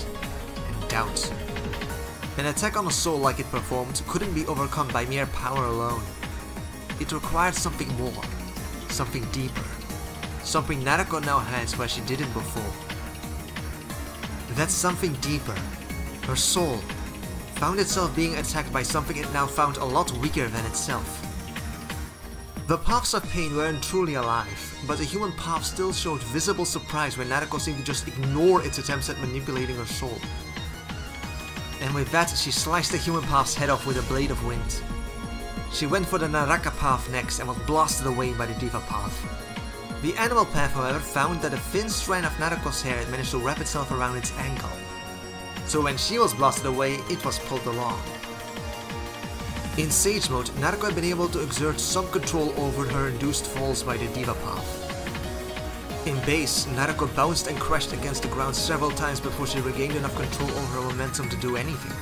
and doubt. An attack on a soul like it performed couldn't be overcome by mere power alone. It required something more, something deeper, something Naruto now has where she didn't before. That something deeper, her soul, found itself being attacked by something it now found a lot weaker than itself. The paths of pain weren't truly alive, but the human path still showed visible surprise when Naruto seemed to just ignore its attempts at manipulating her soul. And with that, she sliced the human path's head off with a blade of wind. She went for the Naraka path next and was blasted away by the Diva path. The animal path, however, found that a thin strand of Naruto's hair had managed to wrap itself around its ankle. So when she was blasted away, it was pulled along. In Sage Mode, Naruto had been able to exert some control over her induced falls by the Diva path. In base, Naruto bounced and crashed against the ground several times before she regained enough control over her momentum to do anything.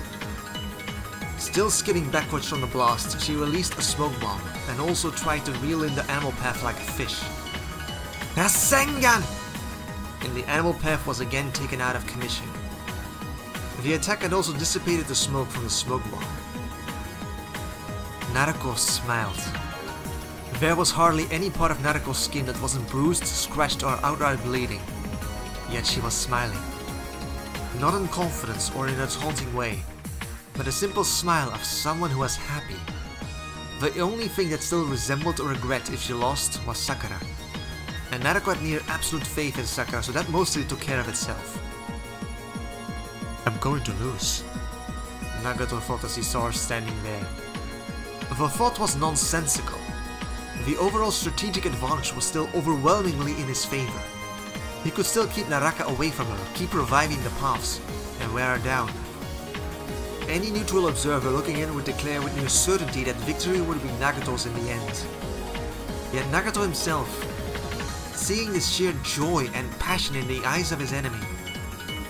Still skidding backwards from the blast, she released a smoke bomb, and also tried to reel in the animal path like a fish. Rasengan! And the animal path was again taken out of commission. The attack had also dissipated the smoke from the smoke bomb. Naruto smiled. There was hardly any part of Naruto's skin that wasn't bruised, scratched, or outright bleeding. Yet she was smiling. Not in confidence or in a taunting way, but a simple smile of someone who was happy. The only thing that still resembled a regret if she lost was Sakura. And Naruto had near absolute faith in Sakura, so that mostly took care of itself. I'm going to lose. Nagato thought as he saw her standing there. The thought was nonsensical. The overall strategic advantage was still overwhelmingly in his favor. He could still keep Naraka away from her, keep reviving the paths, and wear her down. Any neutral observer looking in would declare with near certainty that victory would be Nagato's in the end. Yet Nagato himself, seeing this sheer joy and passion in the eyes of his enemy,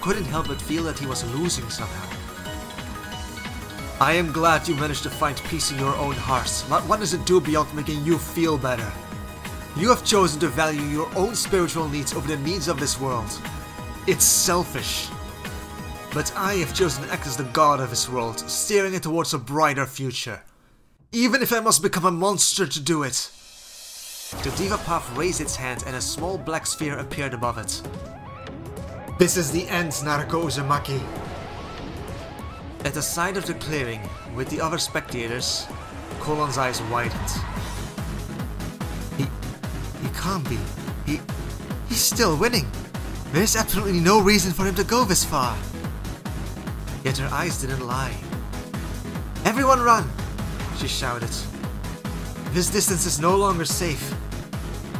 couldn't help but feel that he was losing somehow. I am glad you managed to find peace in your own hearts, but what does it do beyond making you feel better? You have chosen to value your own spiritual needs over the needs of this world. It's selfish. But I have chosen to act as the god of this world, steering it towards a brighter future. Even if I must become a monster to do it. The Diva Path raised its hand and a small black sphere appeared above it. This is the end, Naruto Uzumaki. At the side of the clearing, with the other spectators, Colon's eyes widened. He can't be. He's still winning. There's absolutely no reason for him to go this far. Yet her eyes didn't lie. Everyone run! She shouted. This distance is no longer safe.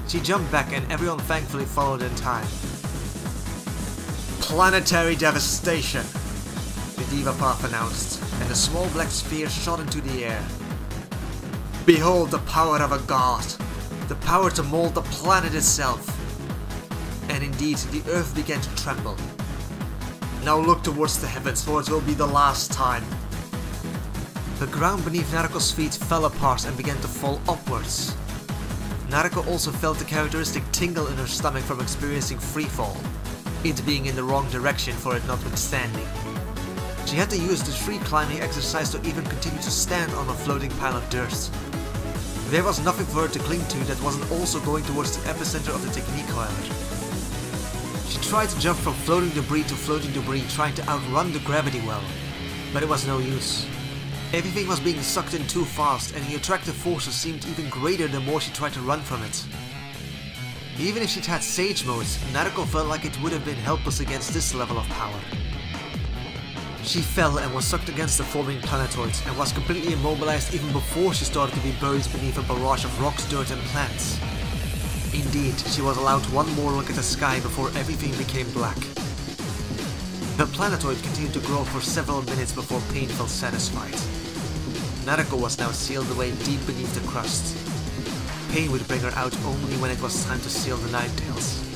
She jumped back and everyone thankfully followed in time. Planetary devastation! The Diva Path announced, and a small black sphere shot into the air, Behold the power of a god, the power to mold the planet itself. And indeed, the earth began to tremble. Now look towards the heavens, for it will be the last time. The ground beneath Naruko's feet fell apart and began to fall upwards. Naruko also felt the characteristic tingle in her stomach from experiencing freefall, it being in the wrong direction for it notwithstanding. She had to use the tree climbing exercise to even continue to stand on a floating pile of dirt. There was nothing for her to cling to that wasn't also going towards the epicenter of the technique, however. She tried to jump from floating debris to floating debris, trying to outrun the gravity well, but it was no use. Everything was being sucked in too fast, and the attractive forces seemed even greater the more she tried to run from it. Even if she'd had Sage Mode, Naruko felt like it would have been helpless against this level of power. She fell and was sucked against the forming planetoid, and was completely immobilized even before she started to be buried beneath a barrage of rocks, dirt and plants. Indeed, she was allowed one more look at the sky before everything became black. The planetoid continued to grow for several minutes before pain felt satisfied. Naruko was now sealed away deep beneath the crust. Pain would bring her out only when it was time to seal the Ninetales.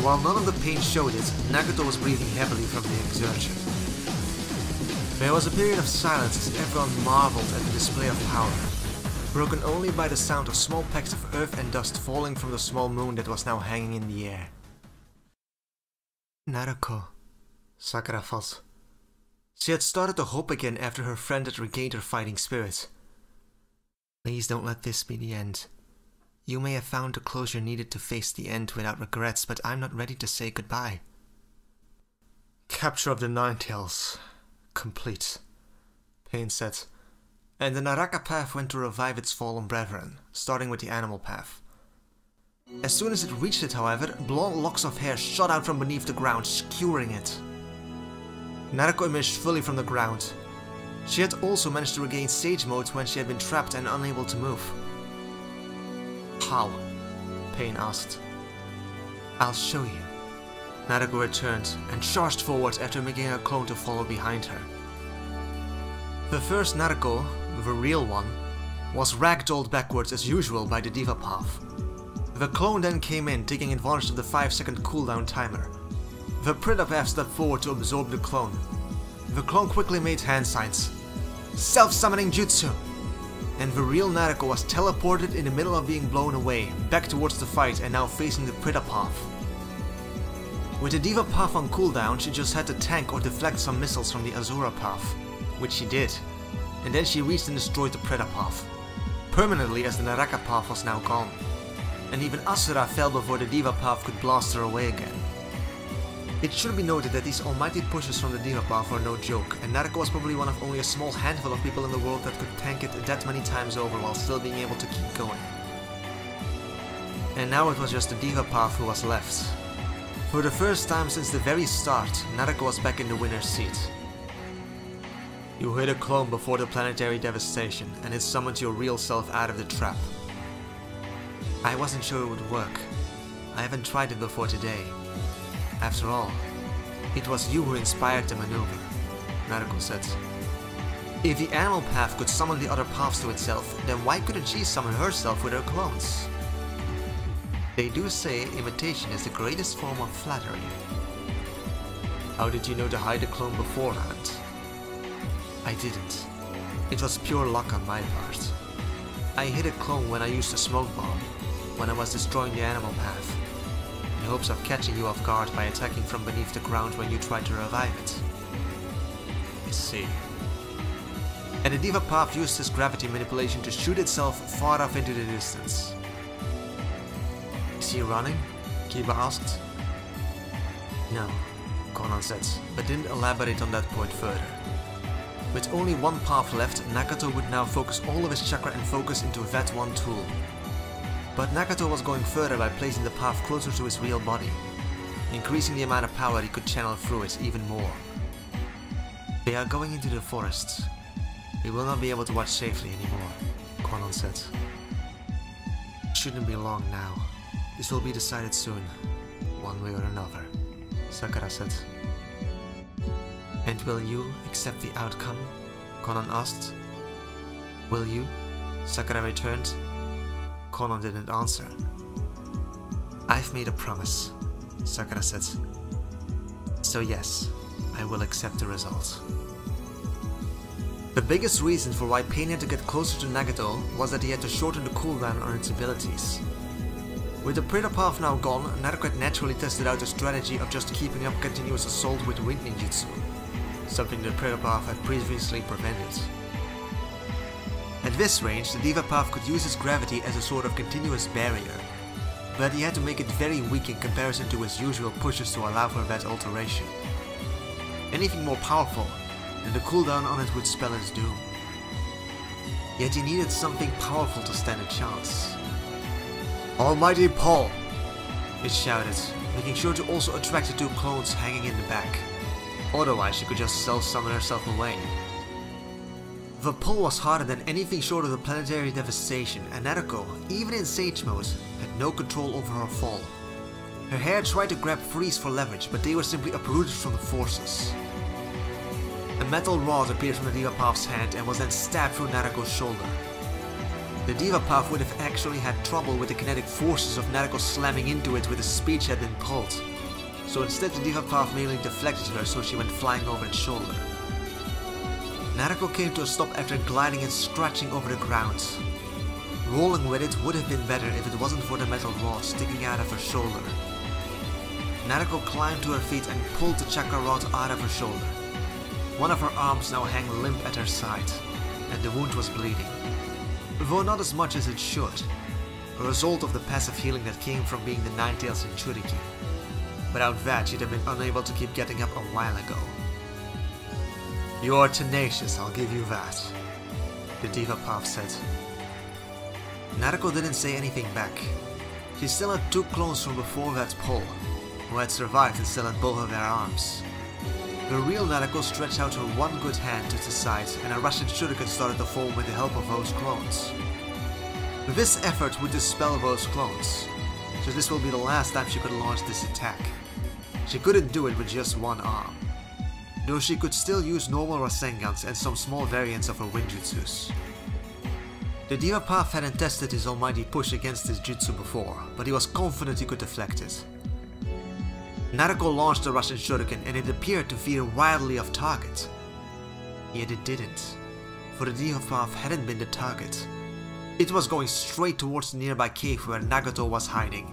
While none of the pain showed it, Nagato was breathing heavily from the exertion. There was a period of silence as everyone marveled at the display of power, broken only by the sound of small pecks of earth and dust falling from the small moon that was now hanging in the air. Naruko, Sakura thought. She had started to hope again after her friend had regained her fighting spirit. Please don't let this be the end. You may have found the closure needed to face the end without regrets, but I'm not ready to say goodbye. Capture of the Ninetales. Complete. Pain said, and the Naraka path went to revive its fallen brethren, starting with the animal path. As soon as it reached it, however, blonde locks of hair shot out from beneath the ground, skewering it. Naruko emerged fully from the ground. She had also managed to regain Sage Mode when she had been trapped and unable to move. How? Pain asked. I'll show you. Naruko returned and charged forward after making her clone to follow behind her. The first Naruko, the real one, was ragdolled backwards as usual by the Diva Path. The clone then came in, taking advantage of the 5-second cooldown timer. The Prida Path stepped forward to absorb the clone. The clone quickly made hand signs. Self-summoning jutsu! And the real Naruko was teleported in the middle of being blown away, back towards the fight and now facing the Prida Path. With the Diva Path on cooldown, she just had to tank or deflect some missiles from the Azura Path, which she did, and then she reached and destroyed the Prida Path, permanently as the Naraka Path was now gone, and even Asura fell before the Diva Path could blast her away again. It should be noted that these almighty pushes from the Diva Path were no joke, and Naruko was probably one of only a small handful of people in the world that could tank it that many times over while still being able to keep going. And now it was just the Diva Path who was left. For the first time since the very start, Naruko was back in the winner's seat. You hit a clone before the planetary devastation, and it summoned your real self out of the trap. I wasn't sure it would work. I haven't tried it before today. After all, it was you who inspired the maneuver, Naruko said. If the animal path could summon the other paths to itself, then why couldn't she summon herself with her clones? They do say imitation is the greatest form of flattery. How did you know to hide the clone beforehand? I didn't. It was pure luck on my part. I hit a clone when I used a smoke bomb, when I was destroying the animal path, in hopes of catching you off guard by attacking from beneath the ground when you tried to revive it. I see. And the Diva Path used this gravity manipulation to shoot itself far off into the distance. Is he running? Kiba asked. No, Konan said, but didn't elaborate on that point further. With only one path left, Nagato would now focus all of his chakra and focus into that one tool. But Nagato was going further by placing the path closer to his real body, increasing the amount of power he could channel through it even more. They are going into the forest. We will not be able to watch safely anymore, Konan said. It shouldn't be long now. This will be decided soon, one way or another, Sakura said. And will you accept the outcome? Konan asked. Will you? Sakura returned. Konan didn't answer. I've made a promise, Sakura said. So yes, I will accept the result. The biggest reason for why Pain had to get closer to Nagato was that he had to shorten the cooldown on its abilities. With the Predator Path now gone, Naruto had naturally tested out the strategy of just keeping up continuous assault with Wind Ninjutsu, something the Predator Path had previously prevented. At this range, the Diva Path could use its gravity as a sort of continuous barrier, but he had to make it very weak in comparison to his usual pushes to allow for that alteration. Anything more powerful, and the cooldown on it would spell his doom. Yet he needed something powerful to stand a chance. Almighty Paul! It shouted, making sure to also attract the two clones hanging in the back. Otherwise she could just self-summon herself away. The pull was harder than anything short of the planetary devastation, and Naruto, even in Sage mode, had no control over her fall. Her hair tried to grab Freeze for leverage, but they were simply uprooted from the forces. A metal rod appeared from the Diva Path's hand and was then stabbed through Naruto's shoulder. The Diva Path would have actually had trouble with the kinetic forces of Naruto slamming into it with the speech had been pulled, so instead the Diva Path merely deflected her so she went flying over its shoulder. Naruto came to a stop after gliding and scratching over the ground. Rolling with it would have been better if it wasn't for the metal rod sticking out of her shoulder. Naruto climbed to her feet and pulled the chakra rod out of her shoulder. One of her arms now hung limp at her side, and the wound was bleeding. Though not as much as it should, a result of the passive healing that came from being the Nine-Tails in Churiki. Without that, she'd have been unable to keep getting up a while ago. You are tenacious, I'll give you that, the Diva Path said. Naruto didn't say anything back. She still had two clones from before that pull, who had survived and still had both of their arms. The real Naruto stretched out her one good hand to the side, and a Russian shuriken started to form with the help of those clones. This effort would dispel those clones, so this will be the last time she could launch this attack. She couldn't do it with just one arm, though she could still use normal Rasengans and some small variants of her Winjutsus. The Diva Path hadn't tested his almighty push against his jutsu before, but he was confident he could deflect it. Naruto launched the Russian shuriken and it appeared to veer wildly off target. Yet it didn't, for the Diva Path hadn't been the target. It was going straight towards the nearby cave where Nagato was hiding.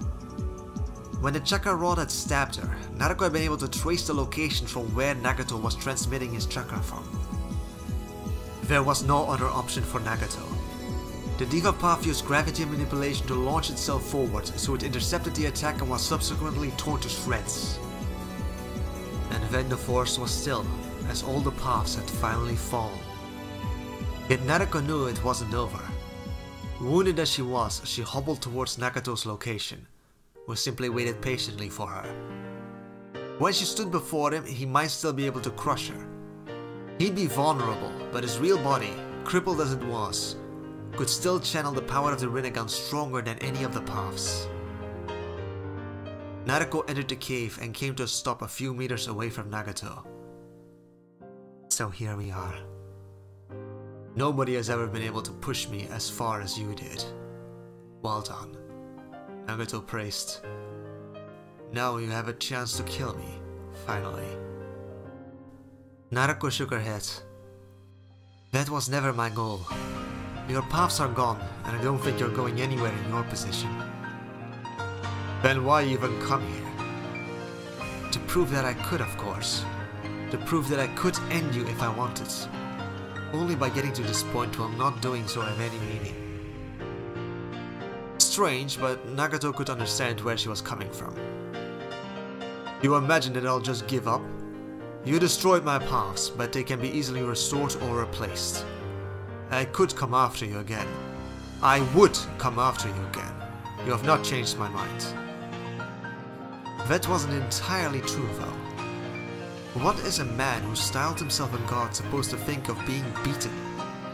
When the chakra rod had stabbed her, Naruto had been able to trace the location from where Nagato was transmitting his chakra from. There was no other option for Nagato. The Diva Path used gravity manipulation to launch itself forward, so it intercepted the attack and was subsequently torn to shreds. And then the force was still, as all the paths had finally fallen. Yet Naruto knew it wasn't over. Wounded as she was, she hobbled towards Nagato's location, who simply waited patiently for her. When she stood before him, he might still be able to crush her. He'd be vulnerable, but his real body, crippled as it was, could still channel the power of the Rinnegan stronger than any of the paths. Naruto entered the cave and came to a stop a few meters away from Nagato. So here we are. Nobody has ever been able to push me as far as you did. Well done, Nagato praised. Now you have a chance to kill me, finally. Naruto shook her head. That was never my goal. Your paths are gone, and I don't think you're going anywhere in your position. Then why even come here? To prove that I could, of course. To prove that I could end you if I wanted. Only by getting to this point will not doing so have any meaning. Strange, but Nagato could understand where she was coming from. You imagine that I'll just give up? You destroyed my paths, but they can be easily restored or replaced. I could come after you again. I would come after you again. You have not changed my mind. That wasn't entirely true though. What is a man who styled himself a god supposed to think of being beaten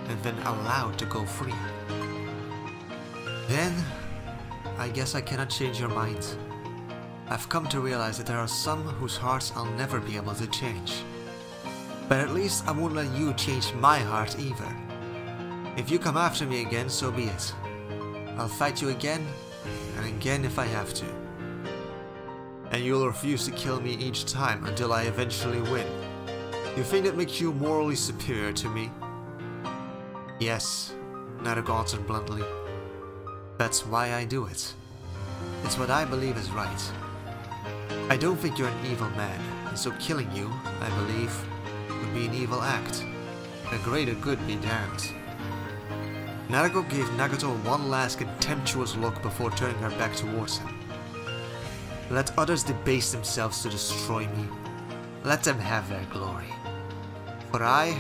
and then allowed to go free? Then, I guess I cannot change your mind. I've come to realize that there are some whose hearts I'll never be able to change. But at least I won't let you change my heart either. If you come after me again, so be it. I'll fight you again, and again if I have to. And you'll refuse to kill me each time until I eventually win. You think that makes you morally superior to me? Yes, Naruto answered bluntly. That's why I do it. It's what I believe is right. I don't think you're an evil man, and so killing you, I believe, would be an evil act. A greater good be damned. Naruto gave Nagato one last contemptuous look before turning her back towards him. Let others debase themselves to destroy me. Let them have their glory. For I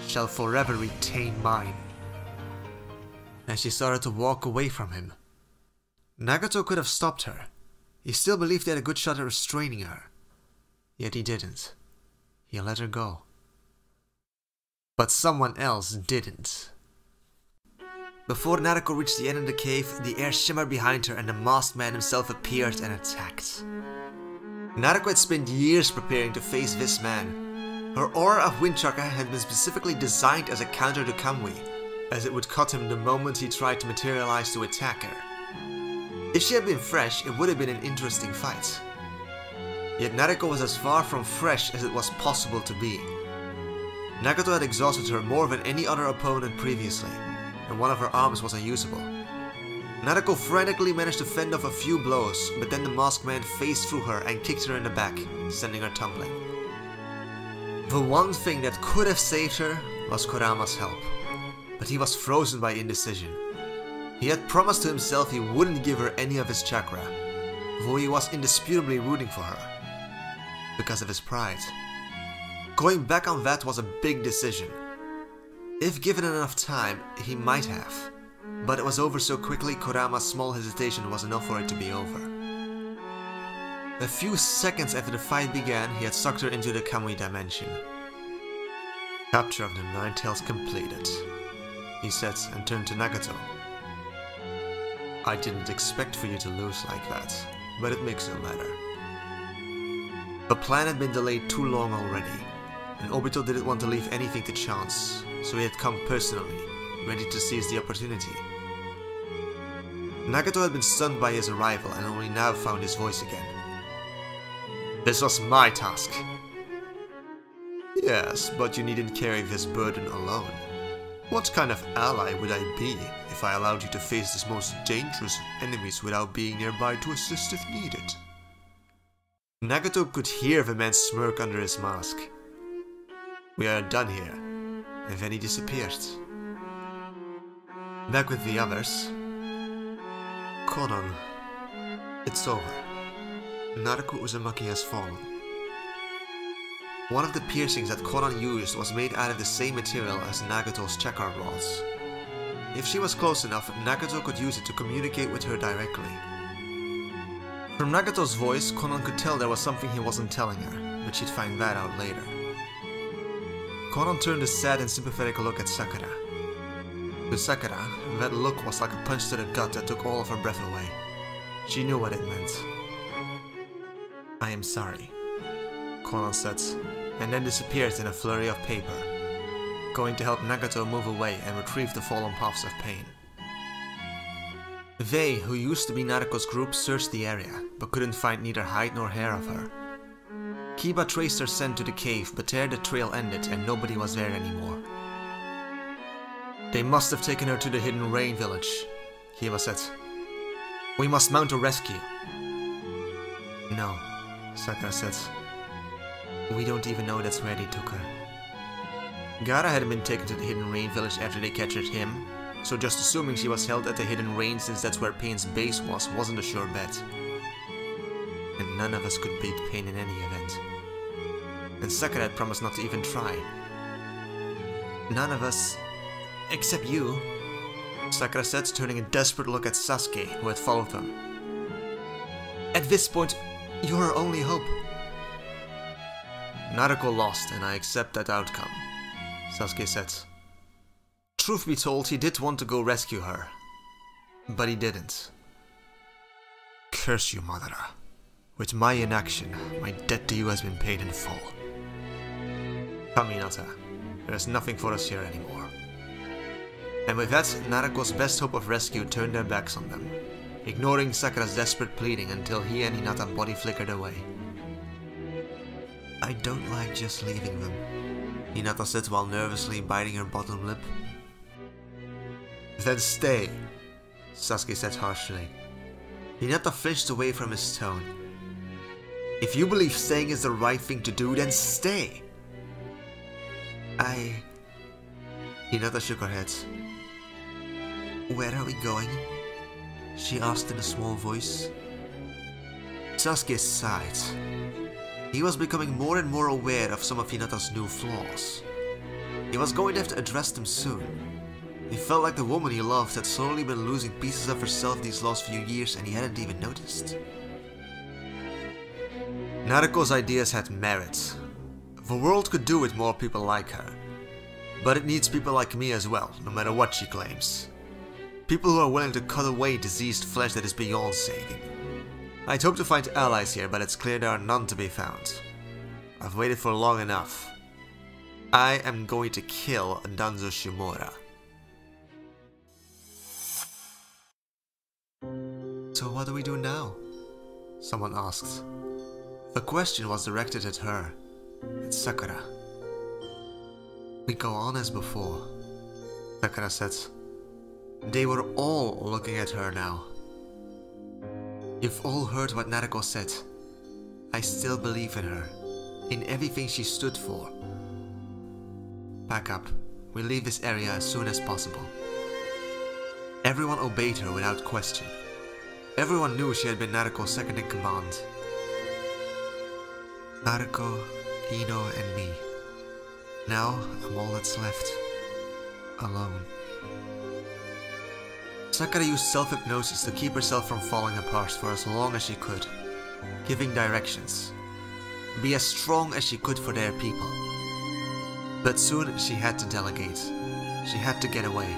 shall forever retain mine. And she started to walk away from him. Nagato could have stopped her. He still believed he had a good shot at restraining her. Yet he didn't. He let her go. But someone else didn't. Before Naruto reached the end of the cave, the air shimmered behind her and the masked man himself appeared and attacked. Naruto had spent years preparing to face this man. Her aura of wind chakra had been specifically designed as a counter to Kamui, as it would cut him the moment he tried to materialize to attack her. If she had been fresh, it would have been an interesting fight. Yet Naruto was as far from fresh as it was possible to be. Nagato had exhausted her more than any other opponent previously, and one of her arms was unusable. Naruto frantically managed to fend off a few blows, but then the masked man phased through her and kicked her in the back, sending her tumbling. The one thing that could have saved her was Kurama's help, but he was frozen by indecision. He had promised to himself he wouldn't give her any of his chakra, though he was indisputably rooting for her, because of his pride. Going back on that was a big decision. If given enough time, he might have, but it was over so quickly Kurama's small hesitation was enough for it to be over. A few seconds after the fight began, he had sucked her into the Kamui dimension. Capture of the Nine Tails completed, he said and turned to Nagato. I didn't expect for you to lose like that, but it makes no matter. The plan had been delayed too long already, and Obito didn't want to leave anything to chance, so he had come personally, ready to seize the opportunity. Nagato had been stunned by his arrival and only now found his voice again. This was my task. Yes, but you needn't carry this burden alone. What kind of ally would I be if I allowed you to face this most dangerous of enemies without being nearby to assist if needed? Nagato could hear the man smirk under his mask. We are done here, and then he disappeared. Back with the others. Konan. It's over. Naruto Uzumaki has fallen. One of the piercings that Konan used was made out of the same material as Nagato's chakra rods. If she was close enough, Nagato could use it to communicate with her directly. From Nagato's voice, Konan could tell there was something he wasn't telling her, but she'd find that out later. Konan turned a sad and sympathetic look at Sakura. To Sakura, that look was like a punch to the gut that took all of her breath away. She knew what it meant. I am sorry, Konan said, and then disappeared in a flurry of paper, going to help Nagato move away and retrieve the fallen puffs of pain. They, who used to be Naruto's group, searched the area, but couldn't find neither hide nor hair of her. Kiba traced her scent to the cave, but there the trail ended and nobody was there anymore. They must have taken her to the hidden rain village, Kiba said. We must mount a rescue. No, Sakura said. We don't even know that's where they took her. Gaara hadn't been taken to the hidden rain village after they captured him, so just assuming she was held at the hidden rain since that's where Pain's base was wasn't a sure bet. And none of us could beat Pain in any event. And Sakura had promised not to even try. None of us, except you, Sakura said, turning a desperate look at Sasuke, who had followed them. At this point, you're our only hope. Naruto lost, and I accept that outcome, Sasuke said. Truth be told, he did want to go rescue her, but he didn't. Curse you, Madara. With my inaction, my debt to you has been paid in full. Come, Hinata. There is nothing for us here anymore. And with that, Naruto's best hope of rescue turned their backs on them, ignoring Sakura's desperate pleading until he and Hinata body flickered away. I don't like just leaving them, Hinata said while nervously biting her bottom lip. Then stay, Sasuke said harshly. Hinata flinched away from his tone. If you believe staying is the right thing to do, then stay! Hinata shook her head. Where are we going? She asked in a small voice. Sasuke sighed. He was becoming more and more aware of some of Hinata's new flaws. He was going to have to address them soon. He felt like the woman he loved had slowly been losing pieces of herself these last few years and he hadn't even noticed. Naruto's ideas had merit. The world could do with more people like her. But it needs people like me as well, no matter what she claims. People who are willing to cut away diseased flesh that is beyond saving. I'd hope to find allies here, but it's clear there are none to be found. I've waited for long enough. I am going to kill Danzo Shimura. So what do we do now? Someone asked. The question was directed at her, at Sakura. We go on as before, Sakura said. They were all looking at her now. You've all heard what Naruto said. I still believe in her, in everything she stood for. Pack up. We leave this area as soon as possible. Everyone obeyed her without question. Everyone knew she had been Naruto's second in command. Naruto, Ino, and me. Now I'm all that's left. Alone. Sakura used self-hypnosis to keep herself from falling apart for as long as she could, giving directions. Be as strong as she could for their people. But soon she had to delegate. She had to get away.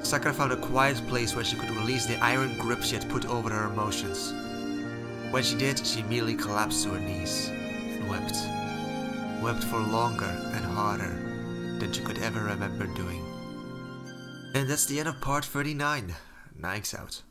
Sakura found a quiet place where she could release the iron grip she had put over her emotions. When she did, she immediately collapsed to her knees and wept. Wept for longer and harder than she could ever remember doing. And that's the end of part 39. Nikes out.